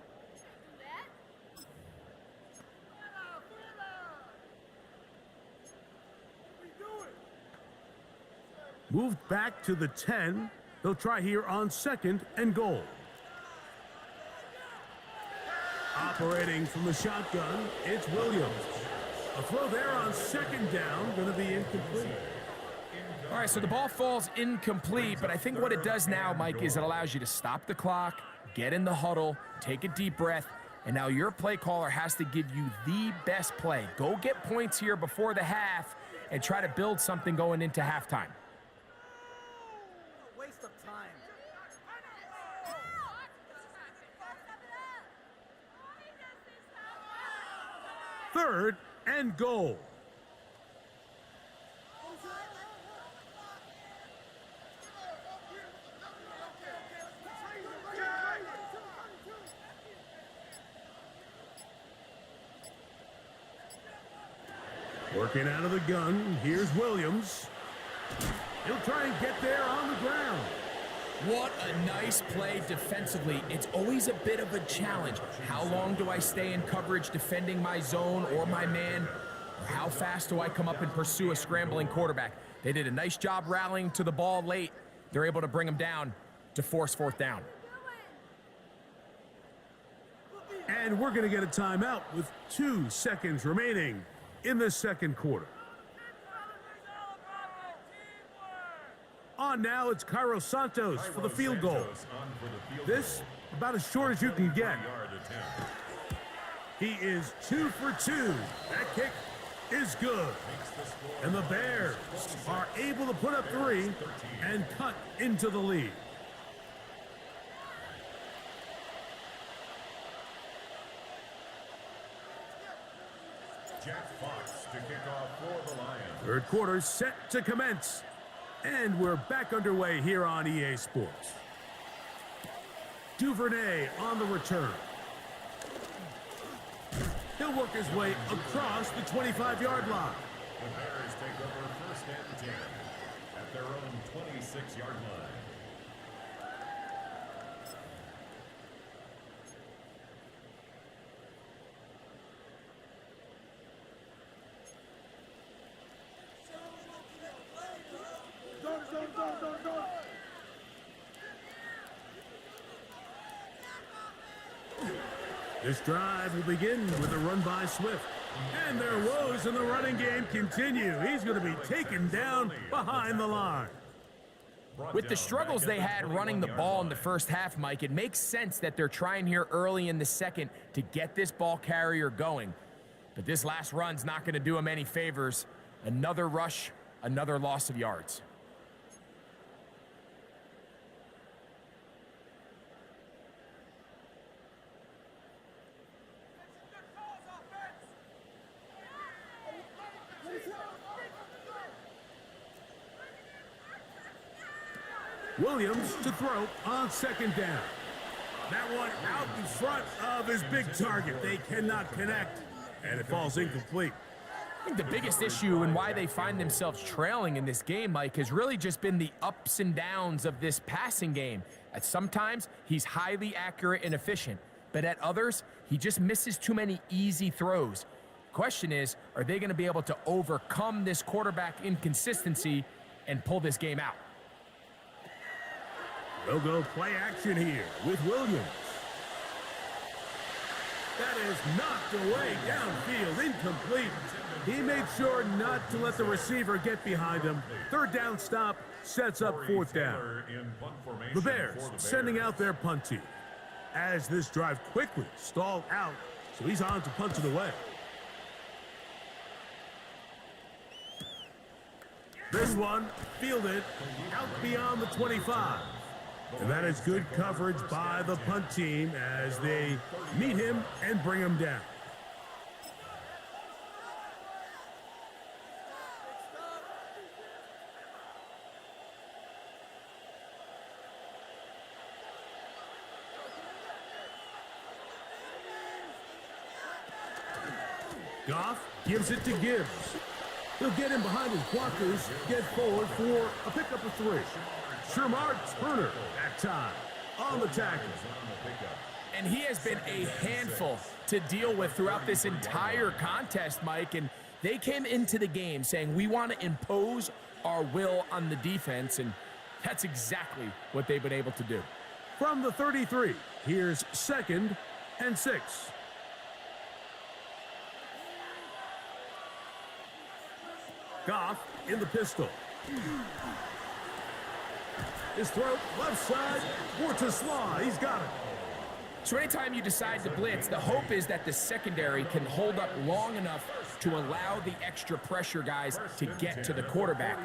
Moved back to the 10. They'll try here on 2nd and goal. Operating from the shotgun, it's Williams. A throw there on 2nd down, going to be incomplete. All right, so the ball falls incomplete, but I think what it does now, Mike, is it allows you to stop the clock, get in the huddle, take a deep breath, and now your play caller has to give you the best play. Go get points here before the half and try to build something going into halftime. Waste of time. 3rd and goal. Working out of the gun, here's Williams. He'll try and get there on the ground. What a nice play defensively. It's always a bit of a challenge. How long do I stay in coverage defending my zone or my man? Or how fast do I come up and pursue a scrambling quarterback? They did a nice job rallying to the ball late. They're able to bring him down to force 4th down. And we're going to get a timeout with 2 seconds remaining in the 2nd quarter. On now, it's Cairo Santos for the field goal. This, about as short as you can get. He is 2 for 2. That kick is good. And the Bears are able to put up 3 and cut into the lead. Jack Fox to kick off for the Lions. 3rd quarter set to commence. And we're back underway here on EA Sports. Duvernay on the return. He'll work his way across the 25-yard line. The Bears take over 1st and 10 at their own 26-yard line. This drive will begin with a run by Swift. And their woes in the running game continue. He's going to be taken down behind the line. With the struggles they had running the ball in the first half, Mike, it makes sense that they're trying here early in the 2nd to get this ball carrier going. But this last run's not going to do him any favors. Another rush, another loss of yards. Williams to throw on 2nd down. That one out in front of his big target. They cannot connect, and it falls incomplete. I think the biggest issue and why they find themselves trailing in this game, Mike, has really just been the ups and downs of this passing game. At sometimes, he's highly accurate and efficient, but at others, he just misses too many easy throws. Question is, are they going to be able to overcome this quarterback inconsistency and pull this game out? They'll go play action here with Williams. That is knocked away downfield, incomplete. He made sure not to let the receiver get behind him. Third down stop sets up fourth down. The Bears sending out their punt team as this drive quickly stalled out, so he's on to punt it away. This one fielded out beyond the 25. And that is good coverage by the punt team as they meet him and bring him down. Goff gives it to Gibbs. He'll get him behind his blockers, get forward for a pickup of 3. Shermar Turner that time on the tackle. And he has been a handful to deal with throughout this entire contest, Mike. And they came into the game saying, we want to impose our will on the defense. And that's exactly what they've been able to do. From the 33, here's 2nd and 6. Goff in the pistol. His throw, left side, for Tesla. He's got it. So anytime you decide to blitz, the hope is that the secondary can hold up long enough to allow the extra pressure guys to get to the quarterback.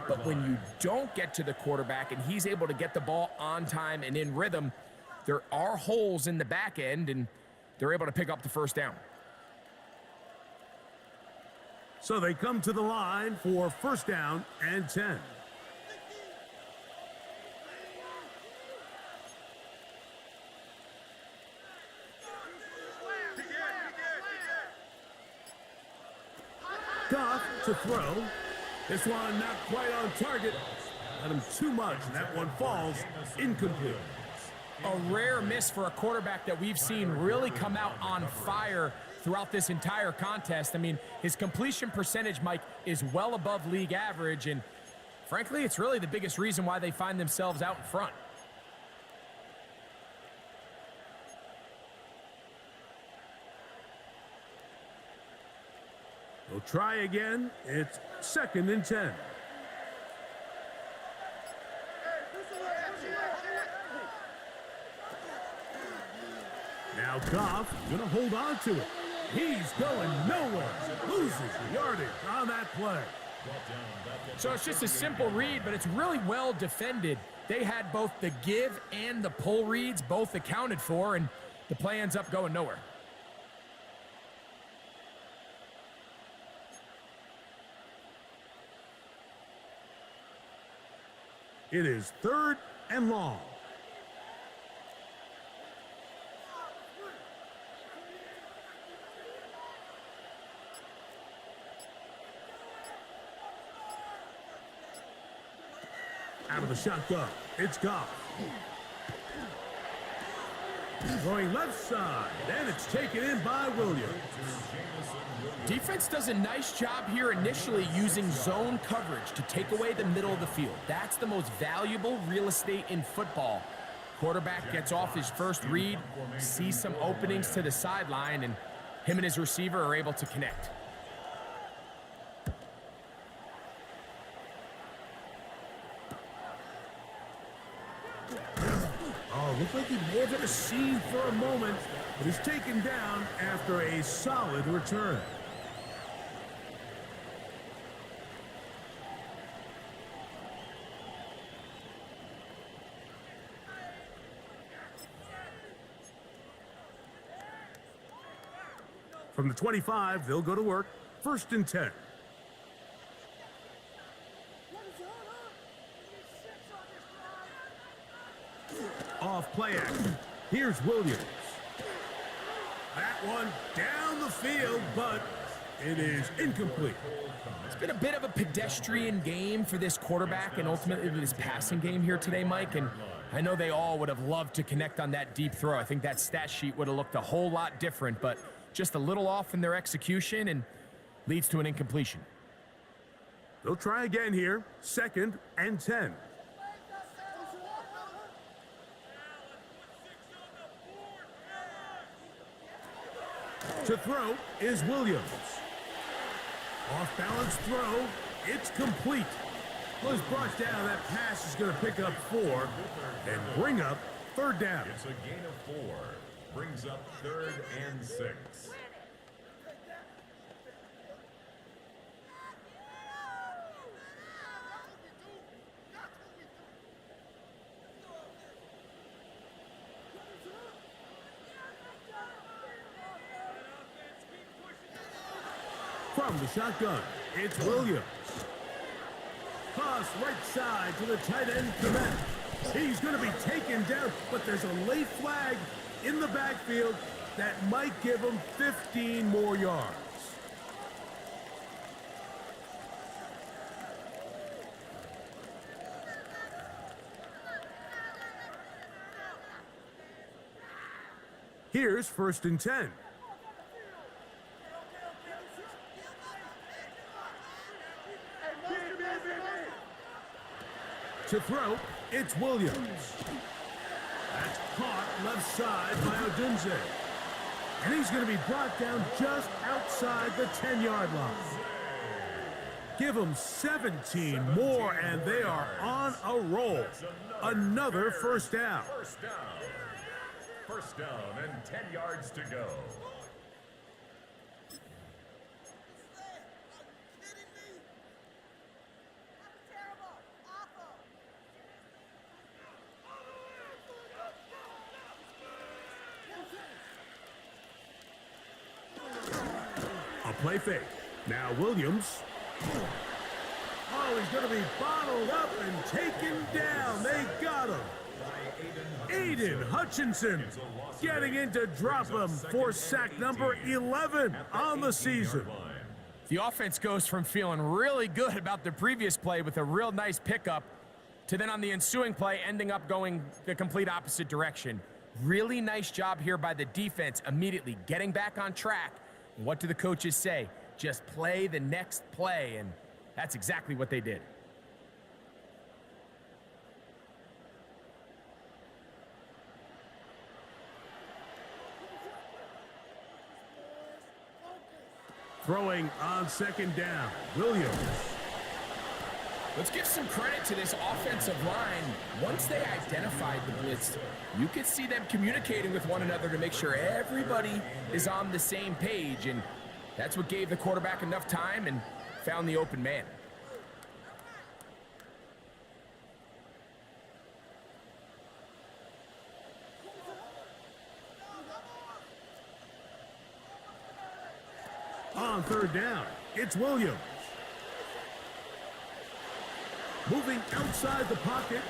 But when you don't get to the quarterback and he's able to get the ball on time and in rhythm, there are holes in the back end, and they're able to pick up the first down. So they come to the line for first down and 10. Goff to throw. This one not quite on target. Got him too much, and that one falls incomplete. A rare miss for a quarterback that we've seen really come out on fire throughout this entire contest. I mean, his completion percentage, Mike, is well above league average, and frankly, it's really the biggest reason why they find themselves out in front. We'll try again. It's 2nd and 10. Now Goff gonna hold on to it. He's going nowhere. Loses yardage on that play. So it's just a simple read, but it's really well defended. They had both the give and the pull reads both accounted for, and the play ends up going nowhere. It is 3rd and long. Out of the shotgun, it's Goff. Going left side, and it's taken in by Williams. Defense does a nice job here initially using zone coverage to take away the middle of the field. That's the most valuable real estate in football. Quarterback gets off his first read, sees some openings to the sideline, and him and his receiver are able to connect. Oh, looked like he may have hit a seam for a moment, but is taken down after a solid return. From the 25, they'll go to work. 1st and 10. Off play action. Here's Williams. That one down the field, but it is incomplete. It's been a bit of a pedestrian game for this quarterback and ultimately this passing game here today, Mike. And I know they all would have loved to connect on that deep throw. I think that stat sheet would have looked a whole lot different, but just a little off in their execution and leads to an incompletion. They'll try again here. 2nd and 10. To throw is Williams. Off-balance throw. It's complete. Was brought down. That pass is going to pick up 4 and bring up third down. It's a gain of 4. Brings up 3rd and 6. From the shotgun, it's Williams. Toss right side to the tight end, Clement. He's going to be taken down, but there's a late flag in the backfield that might give him 15 more yards. Here's 1st and 10. To throw, it's Williams. That's caught left side by Odunze. And he's going to be brought down just outside the 10-yard line. Give them 17 more, and they are on a roll. Another first down. First down and 10 yards to go. Play fake. Now Williams. Oh, he's going to be bottled up and taken down. They got him. Aiden Hutchinson getting in to drop him for sack number 11 on the season. The offense goes from feeling really good about the previous play with a real nice pickup to then on the ensuing play ending up going the complete opposite direction. Really nice job here by the defense immediately getting back on track. What do the coaches say? Just play the next play, and that's exactly what they did. Throwing on 2nd down, Williams. Let's give some credit to this offensive line. Once they identified the blitz, you could see them communicating with one another to make sure everybody is on the same page, and that's what gave the quarterback enough time and found the open man. On 3rd down, it's Williams. Moving outside the pocket.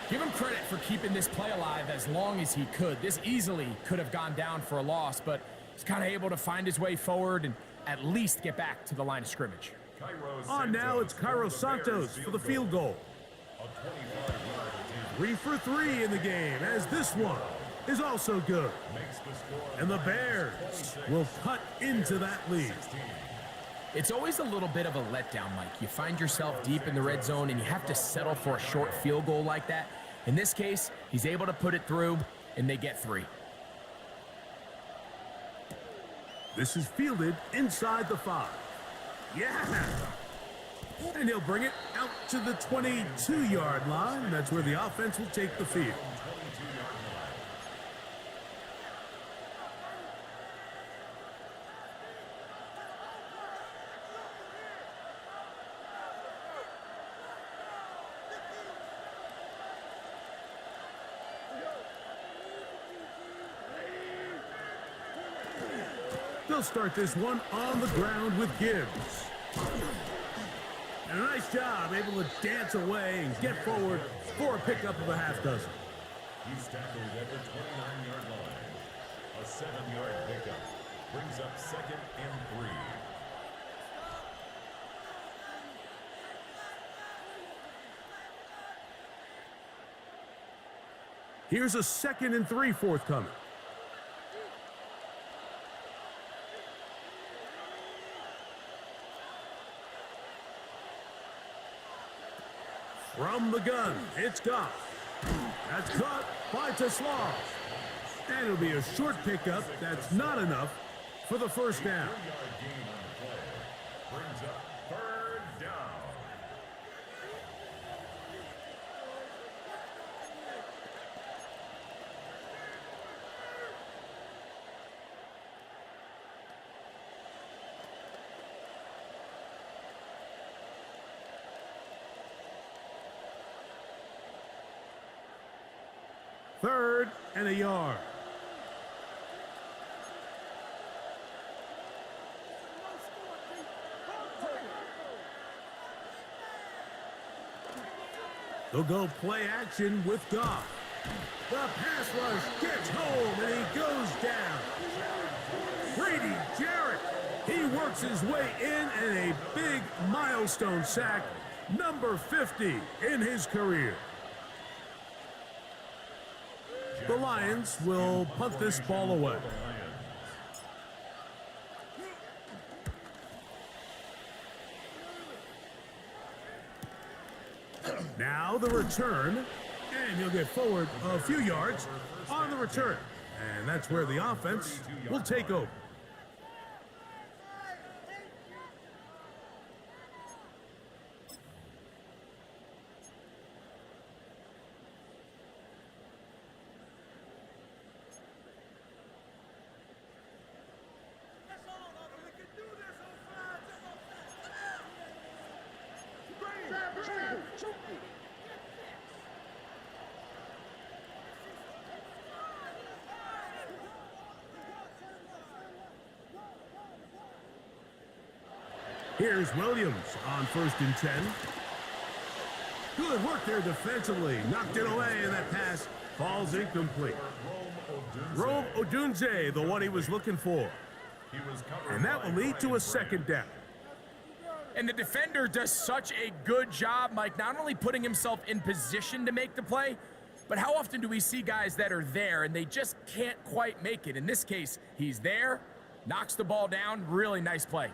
Give him credit for keeping this play alive as long as he could. This easily could have gone down for a loss, but he's kind of able to find his way forward and at least get back to the line of scrimmage. On now, it's Cairo Santos for the field goal. 3 for 3 in the game, as this one is also good. And the Bears will cut into that lead. It's always a little bit of a letdown, Mike. You find yourself deep in the red zone and you have to settle for a short field goal like that. In this case, he's able to put it through and they get 3. This is fielded inside the 5. Yeah! And he'll bring it out to the 22-yard line. That's where the offense will take the field. They'll start this one on the ground with Gibbs. And a nice job, able to dance away and get forward for a pickup of a half dozen. He's tackled at the 29-yard line. A 7-yard pickup brings up 2nd and 3. Here's a 2nd and 3 forthcoming. From the gun, it's Goff. That's caught by Tesla. And it'll be a short pickup. That's not enough for the first down. 3-yard gain on the play. Brings up third down. Third and a yard. They'll go play action with Goff. The pass rush gets home and he goes down. Brady Jarrett. He works his way in a big milestone sack, number 50 in his career. The Lions will punt this ball away. Now the return, and he'll get forward a few yards on the return. And that's where the offense will take over. Here's Williams on 1st and 10. Good work there defensively. Knocked it away, and that pass falls incomplete. Rome Odunze, the one he was looking for. And that will lead to a second down. And the defender does such a good job, Mike, not only putting himself in position to make the play, but how often do we see guys that are there and they just can't quite make it? In this case, he's there, knocks the ball down, really nice play.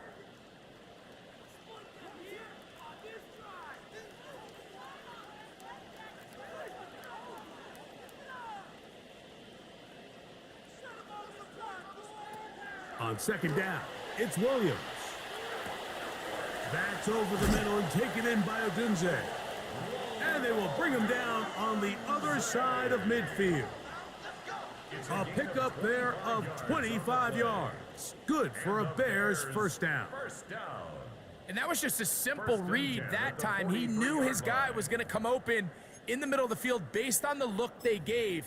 On 2nd down, it's Williams. That's over the middle and taken in by Odunze. And they will bring him down on the other side of midfield. A pickup there of 25 yards. Good for a Bears first down. And that was just a simple read that time. He knew his guy was going to come open in the middle of the field based on the look they gave.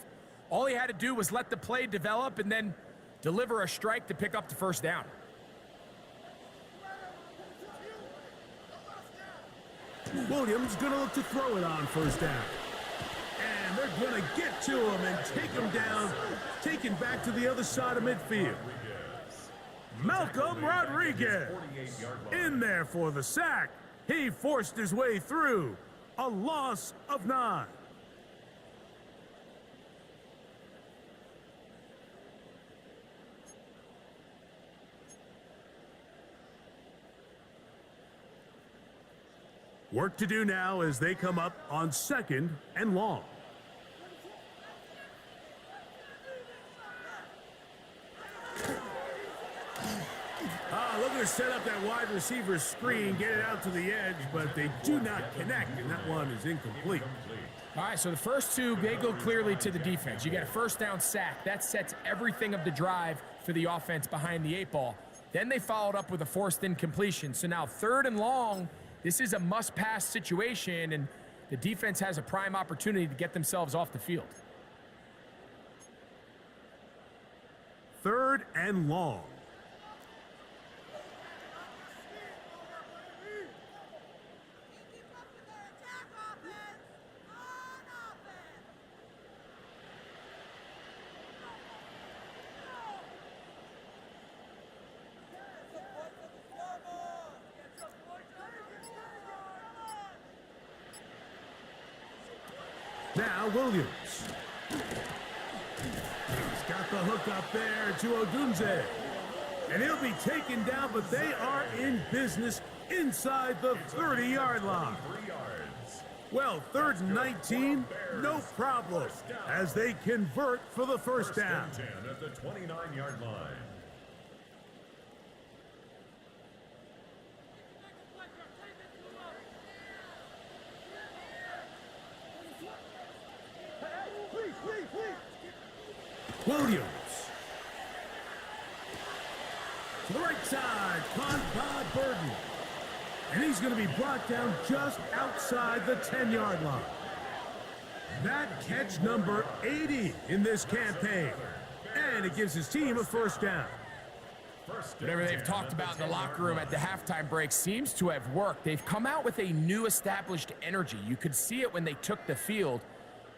All he had to do was let the play develop and then deliver a strike to pick up the first down. Williams going to look to throw it on 1st down. And they're going to get to him and take him down, taken back to the other side of midfield. Malcolm Rodriguez in there for the sack. He forced his way through. A loss of 9. Work to do now as they come up on 2nd and long. Looking to set up that wide receiver screen, get it out to the edge, but they do not connect, and that one is incomplete. All right, so the first two, they go clearly to the defense. You get a first down sack. That sets everything of the drive for the offense behind the 8 ball. Then they followed up with a forced incompletion. So now 3rd and long, this is a must-pass situation, and the defense has a prime opportunity to get themselves off the field. 3rd and long. Now Williams. He's got the hook up there to Odunze. And he'll be taken down, but they are in business inside the 30-yard line. Well, 3rd and 19, no problem, as they convert for the first down. 10 at the 29-yard line. Williams. To the right side, Conrad Burden. And he's going to be brought down just outside the 10-yard line. That catch number 80 in this campaign. And it gives his team a first down. Whatever they've talked about in the locker room at the halftime break seems to have worked. They've come out with a new established energy. You could see it when they took the field.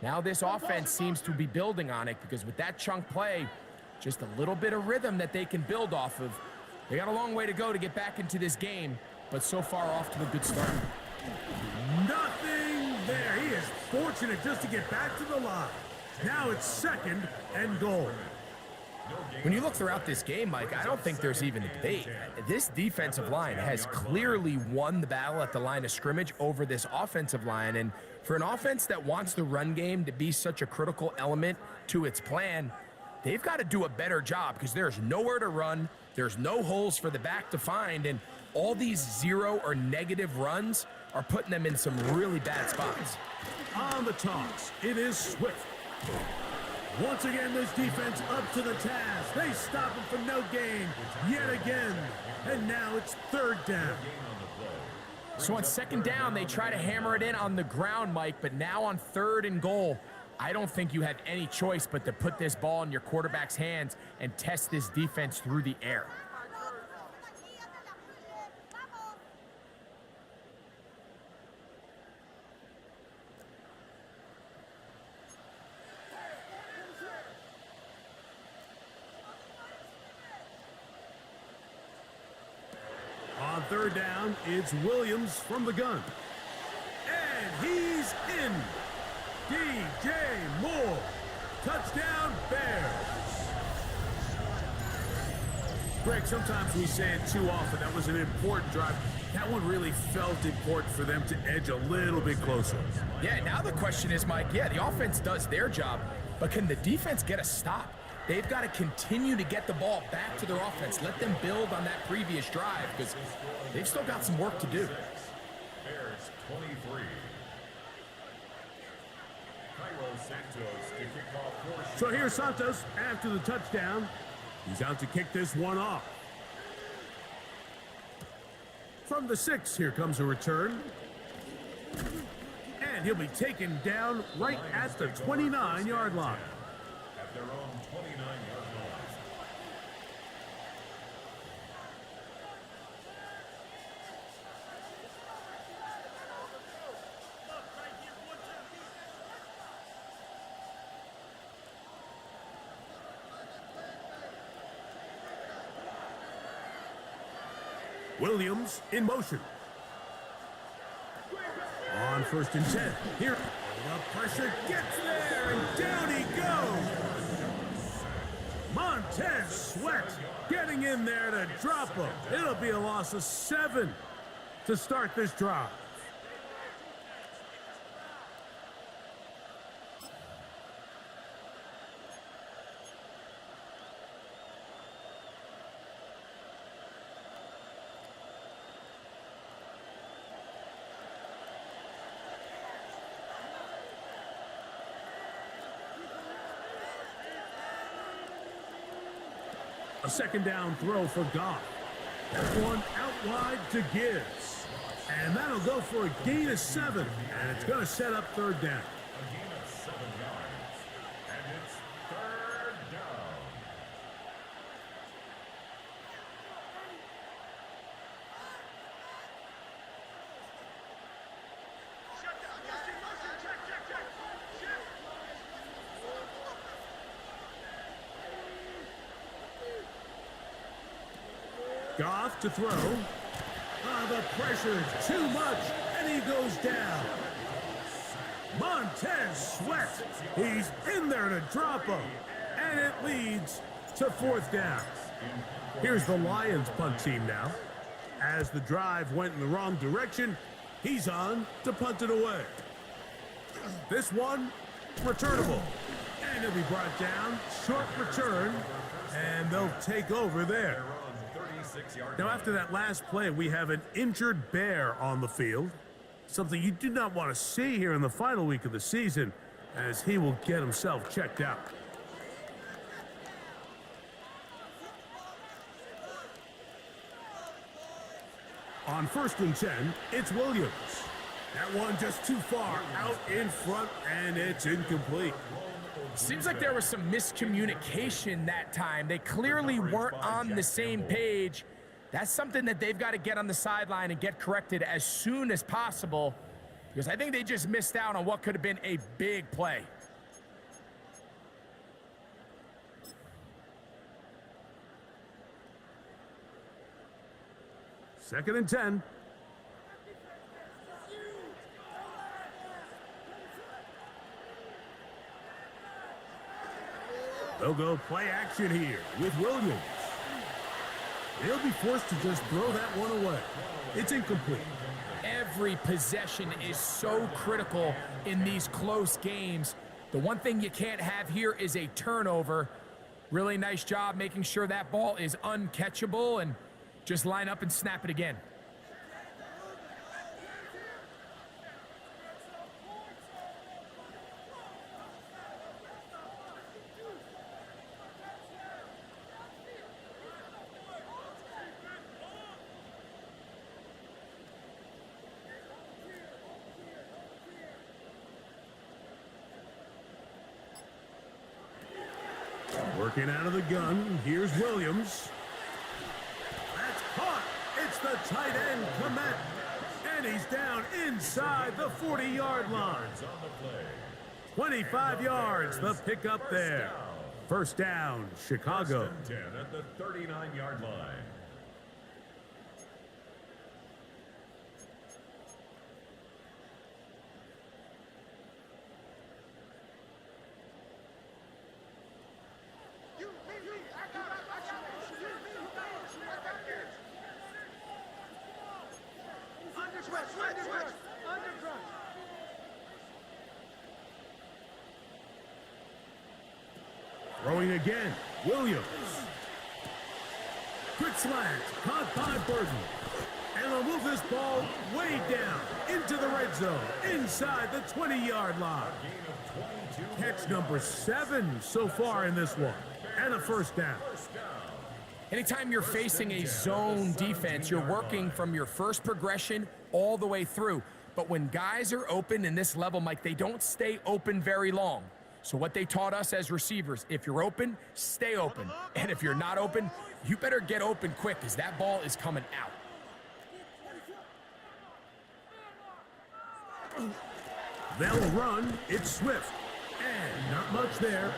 Now this offense seems to be building on it because with that chunk play, just a little bit of rhythm that they can build off of. They got a long way to go to get back into this game, but so far off to a good start. Nothing there. He is fortunate just to get back to the line. Now it's 2nd and goal. When you look throughout this game, Mike, I don't think there's even a debate. This defensive line has clearly won the battle at the line of scrimmage over this offensive line. And for an offense that wants the run game to be such a critical element to its plan, they've got to do a better job because there's nowhere to run. There's no holes for the back to find. And all these 0 or negative runs are putting them in some really bad spots. On the toss, it is Swift. Once again, this defense up to the task. They stop him for no gain yet again. And now it's 3rd down. So on 2nd down, they try to hammer it in on the ground, Mike, but now on 3rd and goal, I don't think you have any choice but to put this ball in your quarterback's hands and test this defense through the air. On 3rd down, it's Williams from the gun. And he's in. DJ Moore. Touchdown, Bears. Greg, sometimes we say it too often. That was an important drive. That one really felt important for them to edge a little bit closer. Yeah, now the question is, Mike, yeah, the offense does their job, but can the defense get a stop? They've got to continue to get the ball back to their offense. Let them build on that previous drive because they've still got some work to do. Bears 23. Santos to kick off. So here's Santos after the touchdown. He's out to kick this one off. From the 6, here comes a return. And he'll be taken down right at the 29-yard line. At their own 29-yard line. Williams in motion. On 1st and 10. Here, the pressure gets there, and down he goes. Montez Sweat getting in there to drop him. It'll be a loss of 7 to start this drive. A 2nd down throw for Goff. That one out wide to Gibbs. And that'll go for a gain of 7. And it's going to set up 3rd down. A gain of 7 yards. And it's 3rd down. Goff to throw. The pressure's too much, and he goes down. Montez Sweat. He's in there to drop him, and it leads to 4th down. Here's the Lions punt team now. As the drive went in the wrong direction, he's on to punt it away. This one, returnable. And he'll be brought down, short return, and they'll take over there. Now, after that last play, we have an injured Bear on the field. Something you do not want to see here in the final week of the season, as he will get himself checked out. On 1st and 10, it's Williams. That one just too far out in front, and it's incomplete. Seems like there was some miscommunication that time. They clearly weren't on the same page. That's something that they've got to get on the sideline and get corrected as soon as possible, because I think they just missed out on what could have been a big play. Second and 10. They'll go play action here with Williams. They'll be forced to just throw that one away. It's incomplete. Every possession is so critical in these close games. The one thing you can't have here is a turnover. Really nice job making sure that ball is uncatchable, and just line up and snap it again. Working out of the gun, here's Williams. That's caught. It's the tight end, Komet. And he's down inside the 40-yard line. 25 yards, the pickup there. First down, Chicago. 10 at the 39-yard line. Throwing again, Williams. Quick slant, caught by Burton. And they'll move this ball way down into the red zone, inside the 20-yard line. Catch number 7 so far in this one, and a first down. Anytime you're facing a zone defense, you're working from your first progression all the way through. But when guys are open in this level, Mike, they don't stay open very long. So what they taught us as receivers, if you're open, stay open. And if you're not open, you better get open quick, because that ball is coming out. They'll run. It's Swift. And not much there.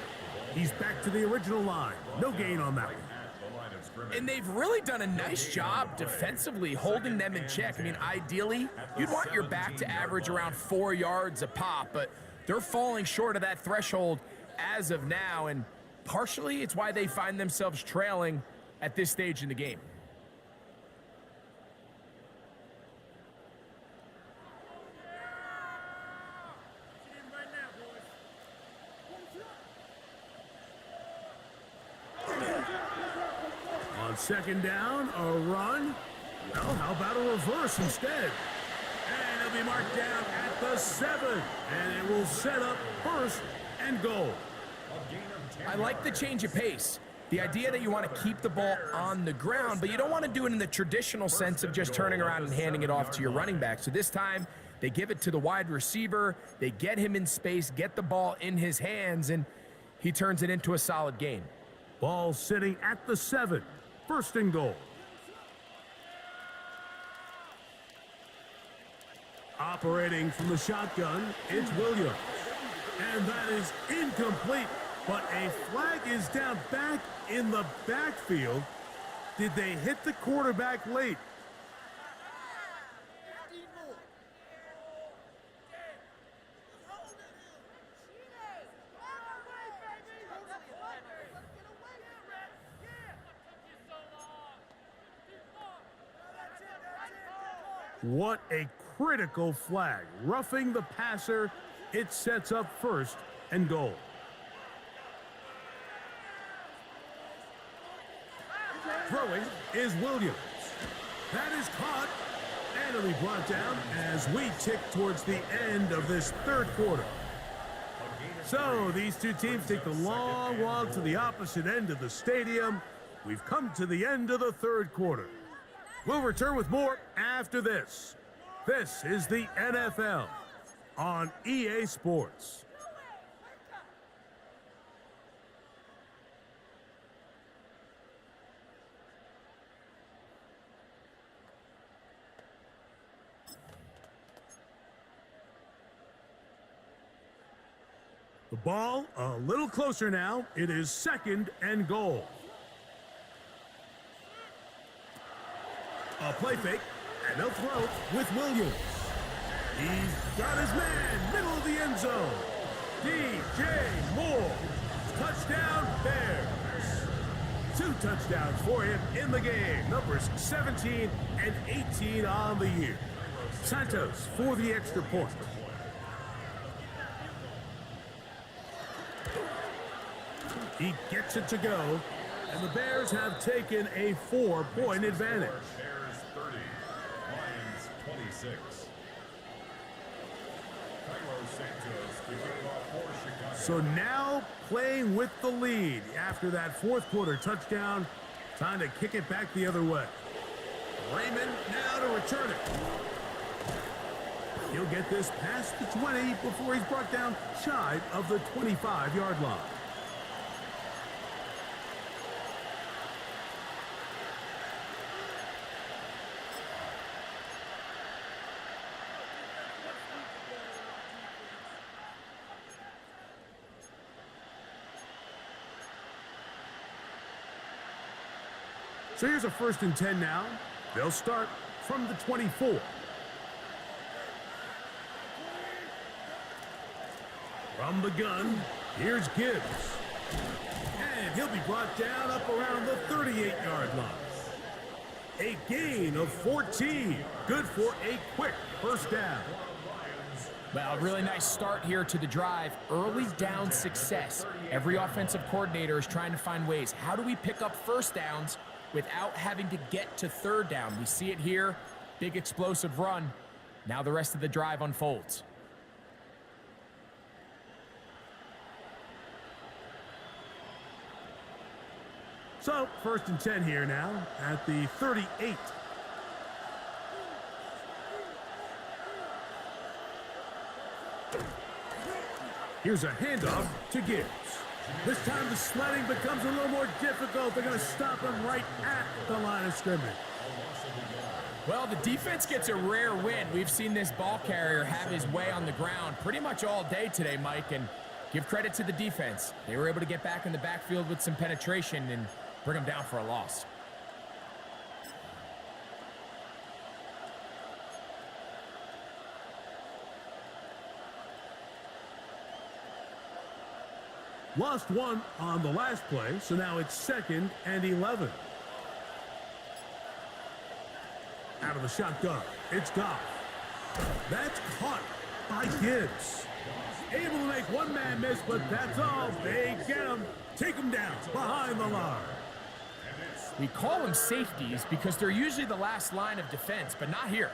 He's back to the original line. No gain on that one. And they've really done a nice job defensively holding them in check. I mean, ideally, you'd want your back to average around 4 yards a pop, but they're falling short of that threshold as of now, and partially it's why they find themselves trailing at this stage in the game. On second down, a run. Well, how about a reverse instead? And it'll be marked down at the 7. And it will set up first and goal. I like the change of pace. The idea that you want to keep the ball on the ground, but you don't want to do it in the traditional sense of just turning around and handing it off to your running back. So this time, they give it to the wide receiver. They get him in space, get the ball in his hands, and he turns it into a solid gain. Ball sitting at the 7. First and goal. Operating from the shotgun, it's Williams. And that is incomplete, but a flag is down back in the backfield. Did they hit the quarterback late? What a critical flag. Roughing the passer, it sets up first and goal. Throwing is Williams. That is caught, and it'll be brought down as we tick towards the end of this third quarter. So these two teams take the long walk to the opposite end of the stadium. We've come to the end of the third quarter. We'll return with more after this. This is the NFL on EA Sports. The ball a little closer now. It is 2nd and goal. A play fake, and they'll throw with Williams. He's got his man, middle of the end zone. DJ Moore. Touchdown, Bears. 2 touchdowns for him in the game. Numbers 17 and 18 on the year. Santos for the extra point. He gets it to go, and the Bears have taken a 4-point advantage. Bears 30, Lions 26. Santos to kick off for Chicago. So now playing with the lead after that 4th quarter touchdown. Time to kick it back the other way. Raymond now to return it. He'll get this past the 20 before he's brought down shy of the 25-yard line. So here's a 1st and 10 now. They'll start from the 24. From the gun, here's Gibbs. And he'll be brought down up around the 38-yard line. A gain of 14. Good for a quick 1st down. Well, a really nice start here to the drive. Early down success. Every offensive coordinator is trying to find ways. How do we pick up 1st downs without having to get to 3rd down? We see it here. Big explosive run. Now the rest of the drive unfolds. So 1st and 10 here now at the 38. Here's a handoff to Gibbs. This time the sledding becomes a little more difficult. They're going to stop him right at the line of scrimmage. Well, the defense gets a rare win. We've seen this ball carrier have his way on the ground pretty much all day today, Mike, and give credit to the defense. They were able to get back in the backfield with some penetration and bring them down for a loss. Lost 1 on the last play, so now it's 2nd and 11. Out of the shotgun, it's Goff. That's caught by Gibbs. Able to make one man miss, but that's all. They get him, take him down behind the line. We call them safeties because they're usually the last line of defense, but not here.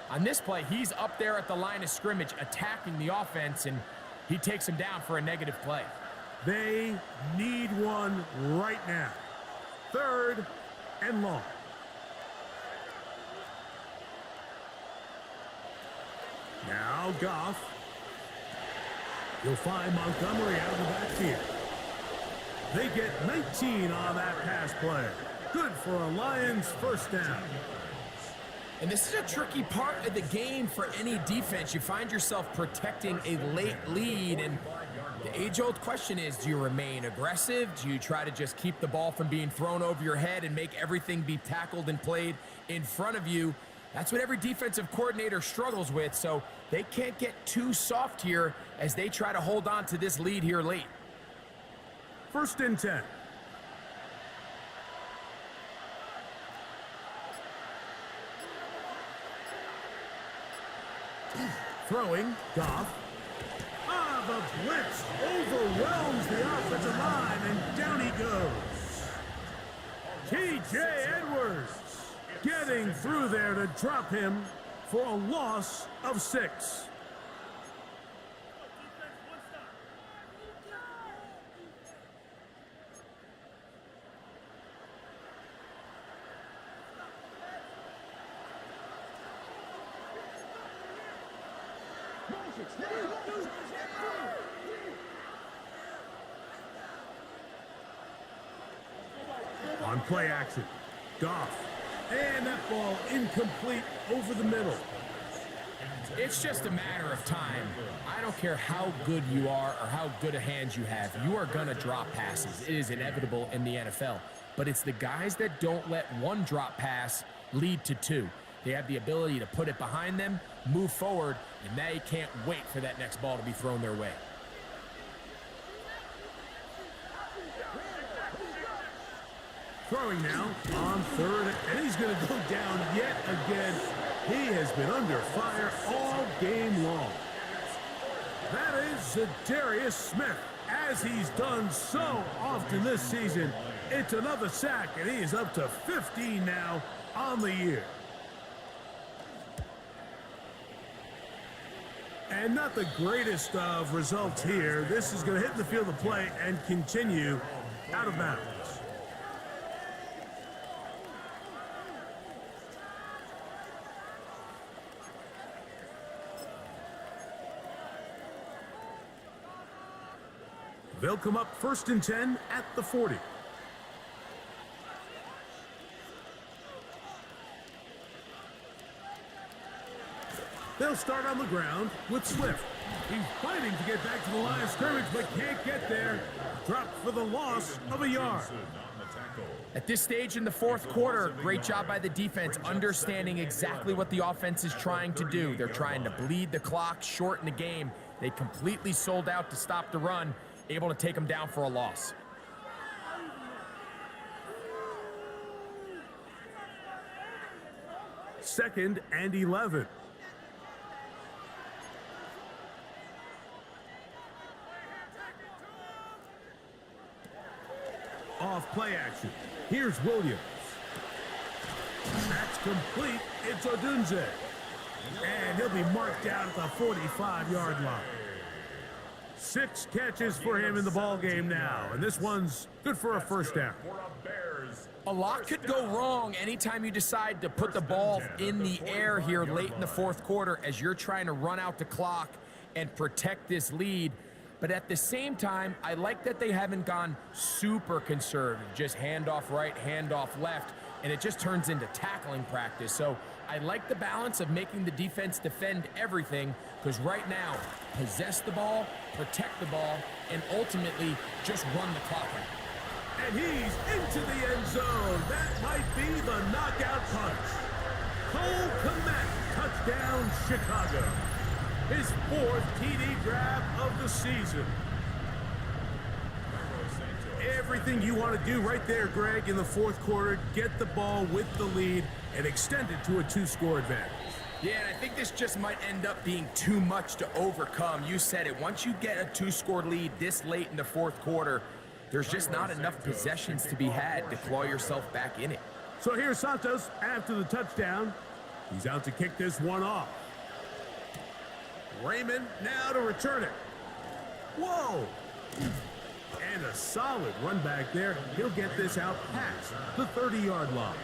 On this play, he's up there at the line of scrimmage attacking the offense, and he takes him down for a negative play. They need one right now. 3rd and long. Now Goff. You'll find Montgomery out of the backfield. They get 19 on that pass play. Good for a Lions 1st down. And this is a tricky part of the game for any defense. You find yourself protecting a late lead, and the age-old question is, do you remain aggressive? Do you try to just keep the ball from being thrown over your head and make everything be tackled and played in front of you? That's what every defensive coordinator struggles with, so they can't get too soft here as they try to hold on to this lead here late. 1st and 10. Throwing, Goff. The blitz overwhelms the offensive line, and down he goes. T.J. Edwards getting through there to drop him for a loss of 6. On play action, Goff. And that ball incomplete over the middle. It's just a matter of time. I don't care how good you are or how good a hand you have. You are going to drop passes. It is inevitable in the NFL. But it's the guys that don't let one drop pass lead to two. They have the ability to put it behind them, move forward, and they can't wait for that next ball to be thrown their way. Throwing now on third, and he's going to go down yet again. He has been under fire all game long. That is Zadarius Smith, as he's done so often this season. It's another sack, and he is up to 15 now on the year. And not the greatest of results here. This is going to hit the field of play and continue out of bounds. They'll come up 1st and 10 at the 40. They'll start on the ground with Swift. He's fighting to get back to the line of scrimmage, but can't get there. Dropped for the loss of a yard. At this stage in the fourth quarter, great job by the defense, understanding exactly what the offense is trying to do. They're trying to bleed the clock, shorten the game. They completely sold out to stop the run, able to take them down for a loss. Second and 11. Off play action. Here's Williams. That's complete. It's Odunze. And he'll be marked down at the 45-yard line. 6 catches for him in the ball game now, and this one's good for a first down. A lot could go wrong anytime you decide to put the ball in the air here late in the fourth quarter as you're trying to run out the clock and protect this lead. But at the same time, I like that they haven't gone super conservative, just handoff right, handoff left, and it just turns into tackling practice. So I like the balance of making the defense defend everything, because right now, possess the ball, protect the ball, and ultimately just run the clock out. And he's into the end zone. That might be the knockout punch. Cole Kmet, touchdown Chicago. His 4th TD grab of the season. Everything you want to do right there, Greg, in the fourth quarter, get the ball with the lead and extend it to a 2-score advantage. Yeah, and I think this just might end up being too much to overcome. You said it. Once you get a 2-score lead this late in the fourth quarter, there's just not enough possessions to be had to claw yourself back in it. So here's Santos after the touchdown. He's out to kick this one off. Raymond now to return it. Whoa! And a solid run back there. He'll get this out past the 30-yard line.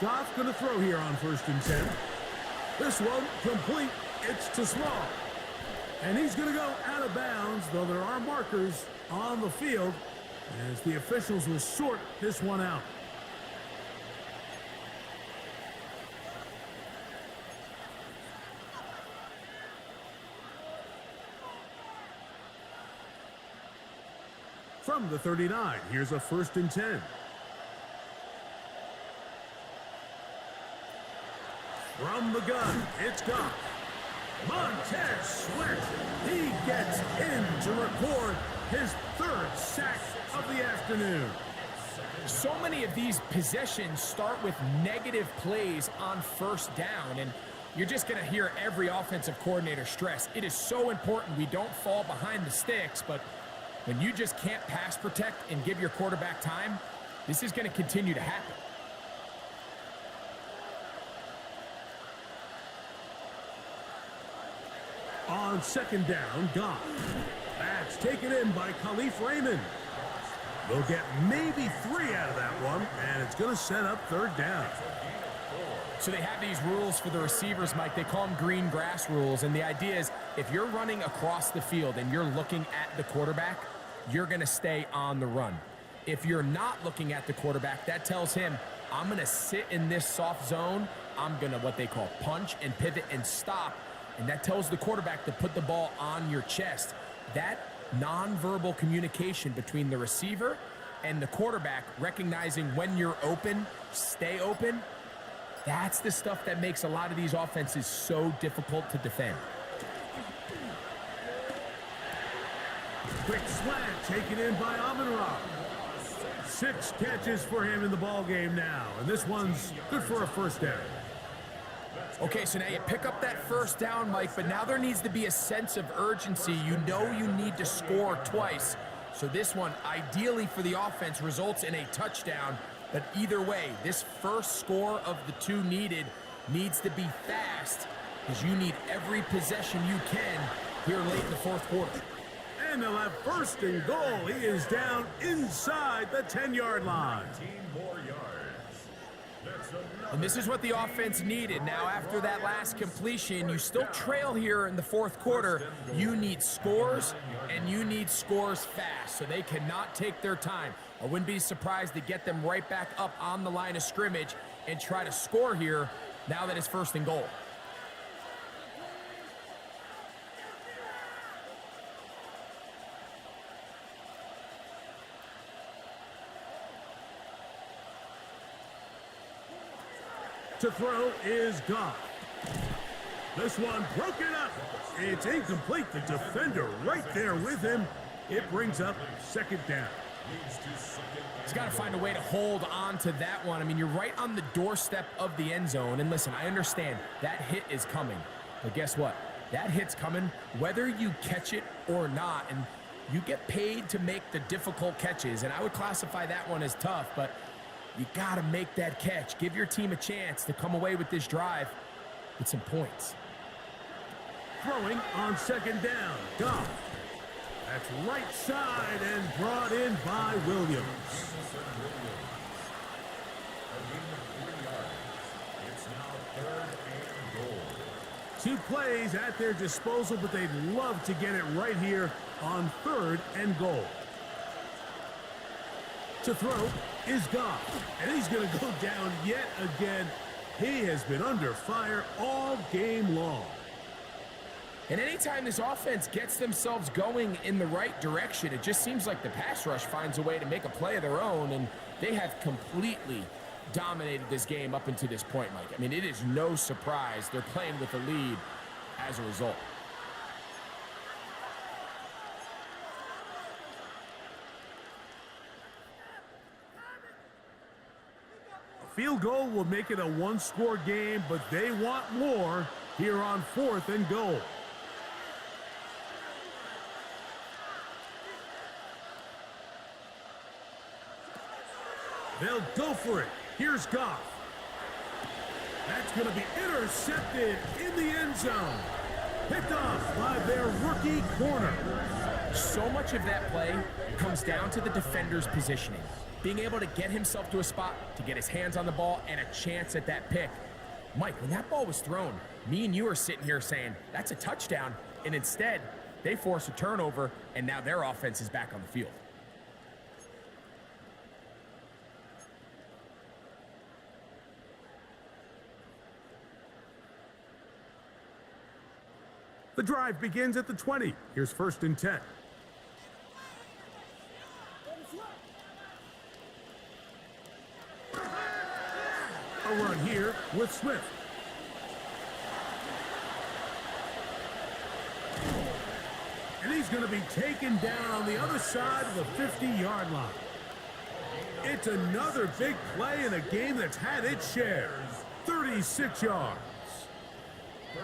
Goff going to throw here on 1st and 10. This one complete. It's to Small. And he's going to go out of bounds, though there are markers on the field as the officials will sort this one out. From the 39, here's a 1st and 10. From the gun, it's Goff. Montez Sweat. He gets in to record his 3rd sack of the afternoon. So many of these possessions start with negative plays on first down, and you're just going to hear every offensive coordinator stress. It is so important we don't fall behind the sticks, but when you just can't pass protect and give your quarterback time, this is going to continue to happen. On second down, Goff. That's taken in by Khalif Raymond. They'll get maybe 3 out of that one, and it's going to set up third down. So they have these rules for the receivers, Mike. They call them green grass rules, and the idea is if you're running across the field and you're looking at the quarterback, you're going to stay on the run. If you're not looking at the quarterback, that tells him, I'm going to sit in this soft zone. I'm going to what they call punch and pivot and stop, and that tells the quarterback to put the ball on your chest. That nonverbal communication between the receiver and the quarterback, recognizing when you're open, stay open, that's the stuff that makes a lot of these offenses so difficult to defend. Quick slant taken in by Amon-Ra. 6 catches for him in the ball game now, and this one's good for a first down. Okay, so now you pick up that first down, Mike, but now there needs to be a sense of urgency. You know you need to score twice. So this one, ideally for the offense, results in a touchdown. But either way, this first score of the 2 needed needs to be fast, because you need every possession you can here late in the fourth quarter. And they'll have first and goal. He is down inside the 10-yard line. 19 more yards. That's another. And this is what the offense needed. Now, after that last completion, you still trail here in the fourth quarter. You need scores, and you need scores fast, so they cannot take their time. I wouldn't be surprised to get them right back up on the line of scrimmage and try to score here now that it's first and goal. To throw is Goff. This one broken up. It's incomplete. The defender right there with him. It brings up second down. He's got to find a way to hold on to that one. I mean, you're right on the doorstep of the end zone. And listen, I understand that hit is coming. But guess what? That hit's coming whether you catch it or not. And you get paid to make the difficult catches. And I would classify that one as tough, but you got to make that catch. Give your team a chance to come away with this drive with some points. Throwing on second down, Goff. That's right side and brought in by Williams. It's now third and goal. 2 plays at their disposal, but they'd love to get it right here on third and goal. To throw is Goff, and he's going to go down yet again. He has been under fire all game long. And anytime this offense gets themselves going in the right direction, it just seems like the pass rush finds a way to make a play of their own, and they have completely dominated this game up until this point, Mike. I mean, it is no surprise they're playing with the lead as a result. A field goal will make it a 1-score game, but they want more here on fourth and goal. They'll go for it. Here's Goff. That's going to be intercepted in the end zone. Picked off by their rookie corner. So much of that play comes down to the defender's positioning. Being able to get himself to a spot, to get his hands on the ball, and a chance at that pick. Mike, when that ball was thrown, me and you are sitting here saying, that's a touchdown. And instead, they force a turnover, and now their offense is back on the field. The drive begins at the 20. Here's first and 10. A run here with Swift. And he's going to be taken down on the other side of the 50-yard line. It's another big play in a game that's had its share. 36 yards.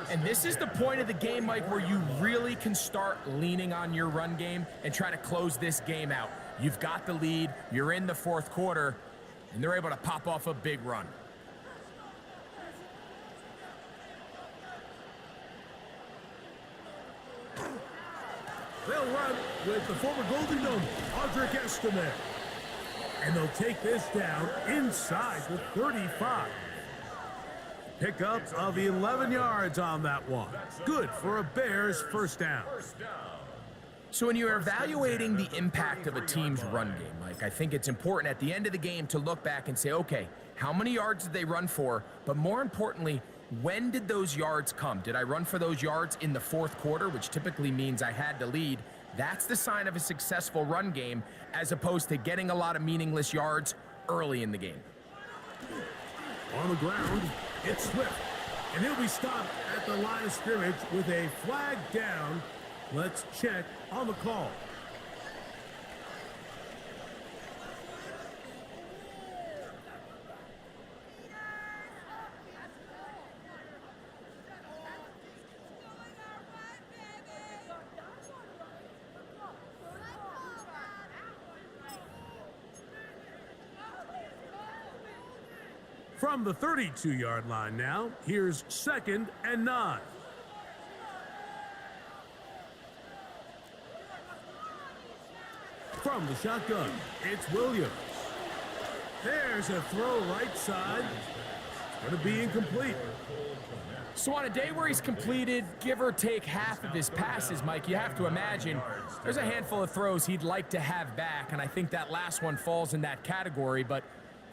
And this is the point of the game, Mike, where you really can start leaning on your run game and try to close this game out. You've got the lead, you're in the fourth quarter, and they're able to pop off a big run. They'll run with the former Golden Dome, Audric Estime. And they'll take this down inside the 35. Pickup of 11 yards on that one. Good for a Bears first down. So when you're evaluating the impact of a team's run game, Mike, I think it's important at the end of the game to look back and say, okay, how many yards did they run for? But more importantly, when did those yards come? Did I run for those yards in the fourth quarter, which typically means I had to lead? That's the sign of a successful run game, as opposed to getting a lot of meaningless yards early in the game. On the ground, it's Swift, and he'll be stopped at the line of scrimmage with a flag down. Let's check on the call. From the 32-yard line now, here's 2nd and 9. From the shotgun, it's Williams. There's a throw right side. It's going to be incomplete. So on a day where he's completed, give or take half of his passes, Mike, you have to imagine there's a handful of throws he'd like to have back, and I think that last one falls in that category. But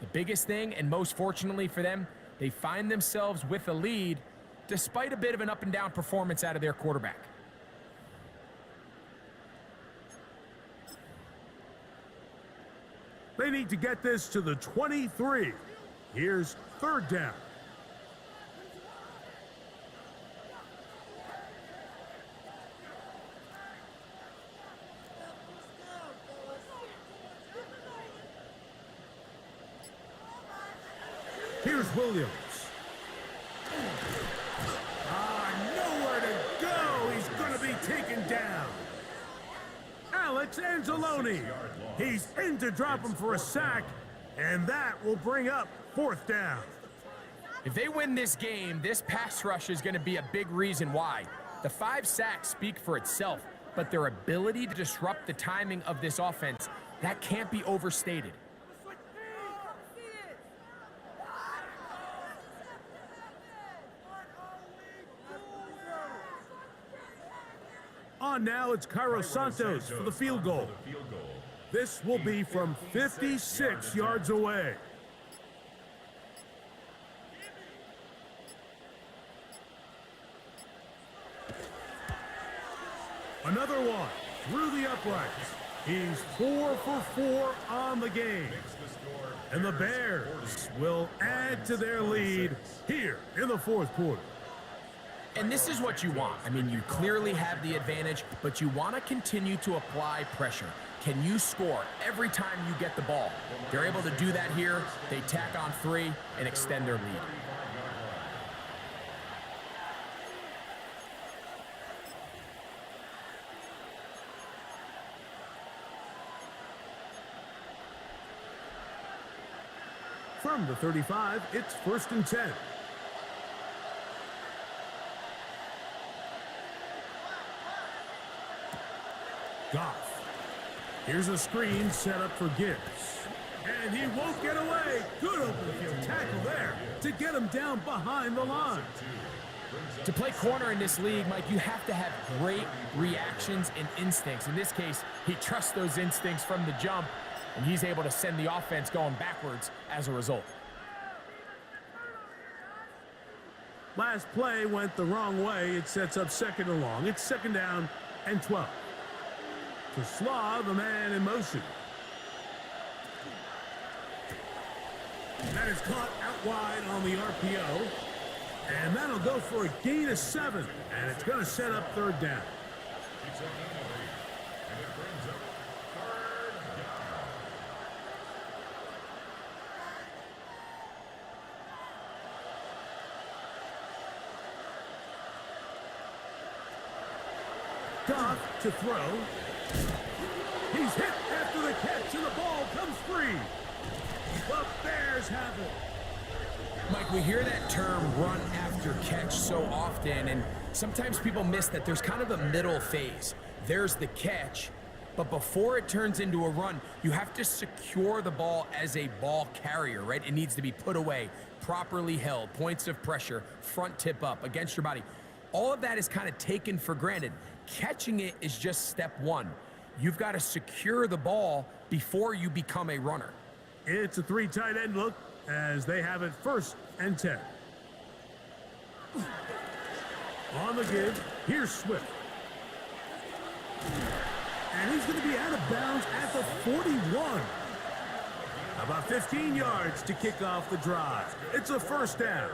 the biggest thing, and most fortunately for them, they find themselves with a lead despite a bit of an up-and-down performance out of their quarterback. They need to get this to the 23. Here's 3rd down. Here's Williams. Nowhere to go. He's going to be taken down. Alex Anzalone. He's in to drop him for a sack, and that will bring up 4th down. If they win this game, this pass rush is going to be a big reason why. The 5 sacks speak for itself, but their ability to disrupt the timing of this offense, that can't be overstated. On now, it's Cairo Santos for the field goal. This will be from 56 yards away. Another one through the uprights. He's 4 for 4 on the game. And the Bears will add to their lead here in the fourth quarter. And this is what you want. I mean, you clearly have the advantage, but you want to continue to apply pressure. Can you score every time you get the ball? They're able to do that here. They tack on 3 and extend their lead. From the 35, it's 1st and 10. Goff. Here's a screen set up for Gibbs. And he won't get away. Good open field tackle there to get him down behind the line. To play corner in this league, Mike, you have to have great reactions and instincts. In this case, he trusts those instincts from the jump, and he's able to send the offense going backwards as a result. Last play went the wrong way. It sets up 2nd and long. It's 2nd down and 12. To Slaw, the man in motion. That is caught out wide on the RPO. And that'll go for a gain of 7. And it's going to set up 3rd down. off to throw. He's hit after the catch, and the ball comes free. The Bears have it. Mike, we hear that term run after catch so often, and sometimes people miss that there's kind of a middle phase. There's the catch, but before it turns into a run, you have to secure the ball as a ball carrier, right? It needs to be put away, properly held, points of pressure, front tip up against your body. All of that is kind of taken for granted. Catching it is just step one. You've got to secure the ball before you become a runner. It's a 3 tight end look as they have it 1st and 10. On the give, here's Swift. And he's going to be out of bounds at the 41. About 15 yards to kick off the drive. It's a 1st down.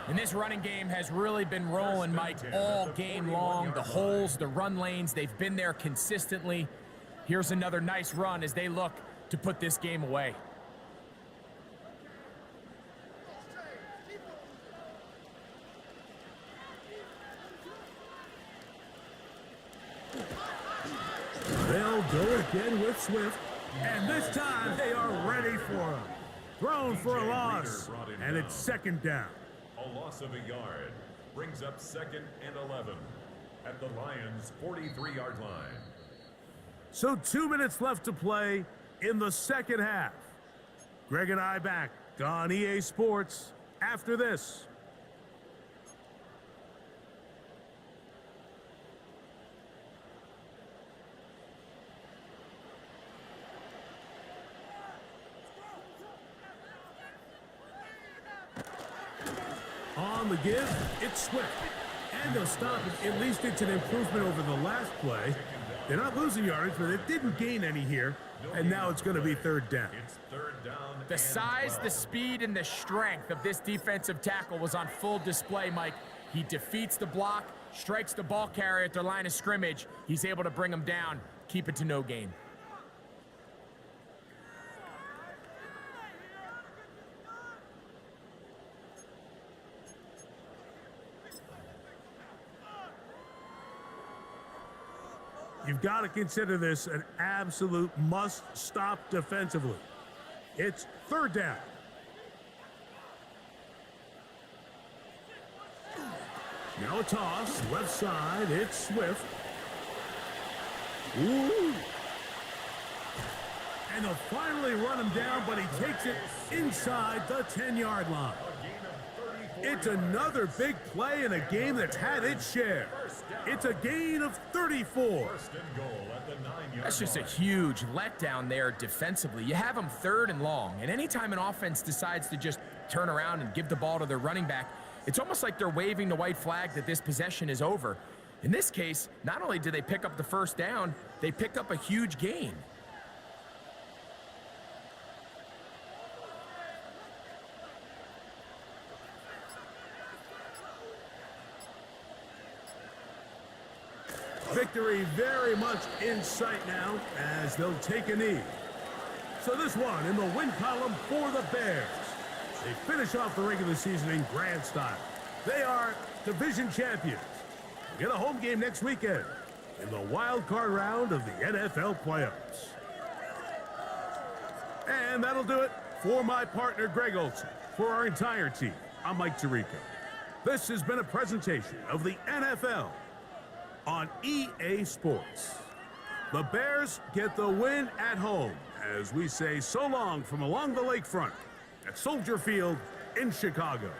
And this running game has really been rolling, Mike, all game long. The holes, the run lanes, they've been there consistently. Here's another nice run as they look to put this game away. They'll go again with Swift, and this time they are ready for him. Thrown for a loss, and it's 2nd down. A loss of a yard brings up 2nd and 11 at the Lions' 43-yard line. So 2 minutes left to play in the 2nd half. Greg and I back on EA Sports after this. On the give, it's Swift. And they'll stop it. At least it's an improvement over the last play. They're not losing yardage, but they didn't gain any here. And now it's going to be 3rd down. It's 3rd down. The size, the speed, and the strength of this defensive tackle was on full display, Mike. He defeats the block, strikes the ball carrier at their line of scrimmage. He's able to bring him down, keep it to no gain. You've got to consider this an absolute must-stop defensively. It's 3rd down. Now a toss, left side, it's Swift. Ooh. And they'll finally run him down, but he takes it inside the 10-yard line. It's another big play in a game that's had its share. It's a gain of 34. That's just a huge letdown there defensively. You have them 3rd and long, and anytime an offense decides to just turn around and give the ball to their running back, it's almost like they're waving the white flag that this possession is over. In this case, not only do they pick up the 1st down, they pick up a huge gain. Victory very much in sight now as they'll take a knee. So this one in the win column for the Bears. They finish off the regular season in grand style. They are division champions. Get a home game next weekend in the wild card round of the NFL playoffs. And that'll do it for my partner Greg Olson. For our entire team, I'm Mike Tirico. This has been a presentation of the NFL on EA Sports. The Bears get the win at home as we say so long from along the lakefront at Soldier Field in Chicago.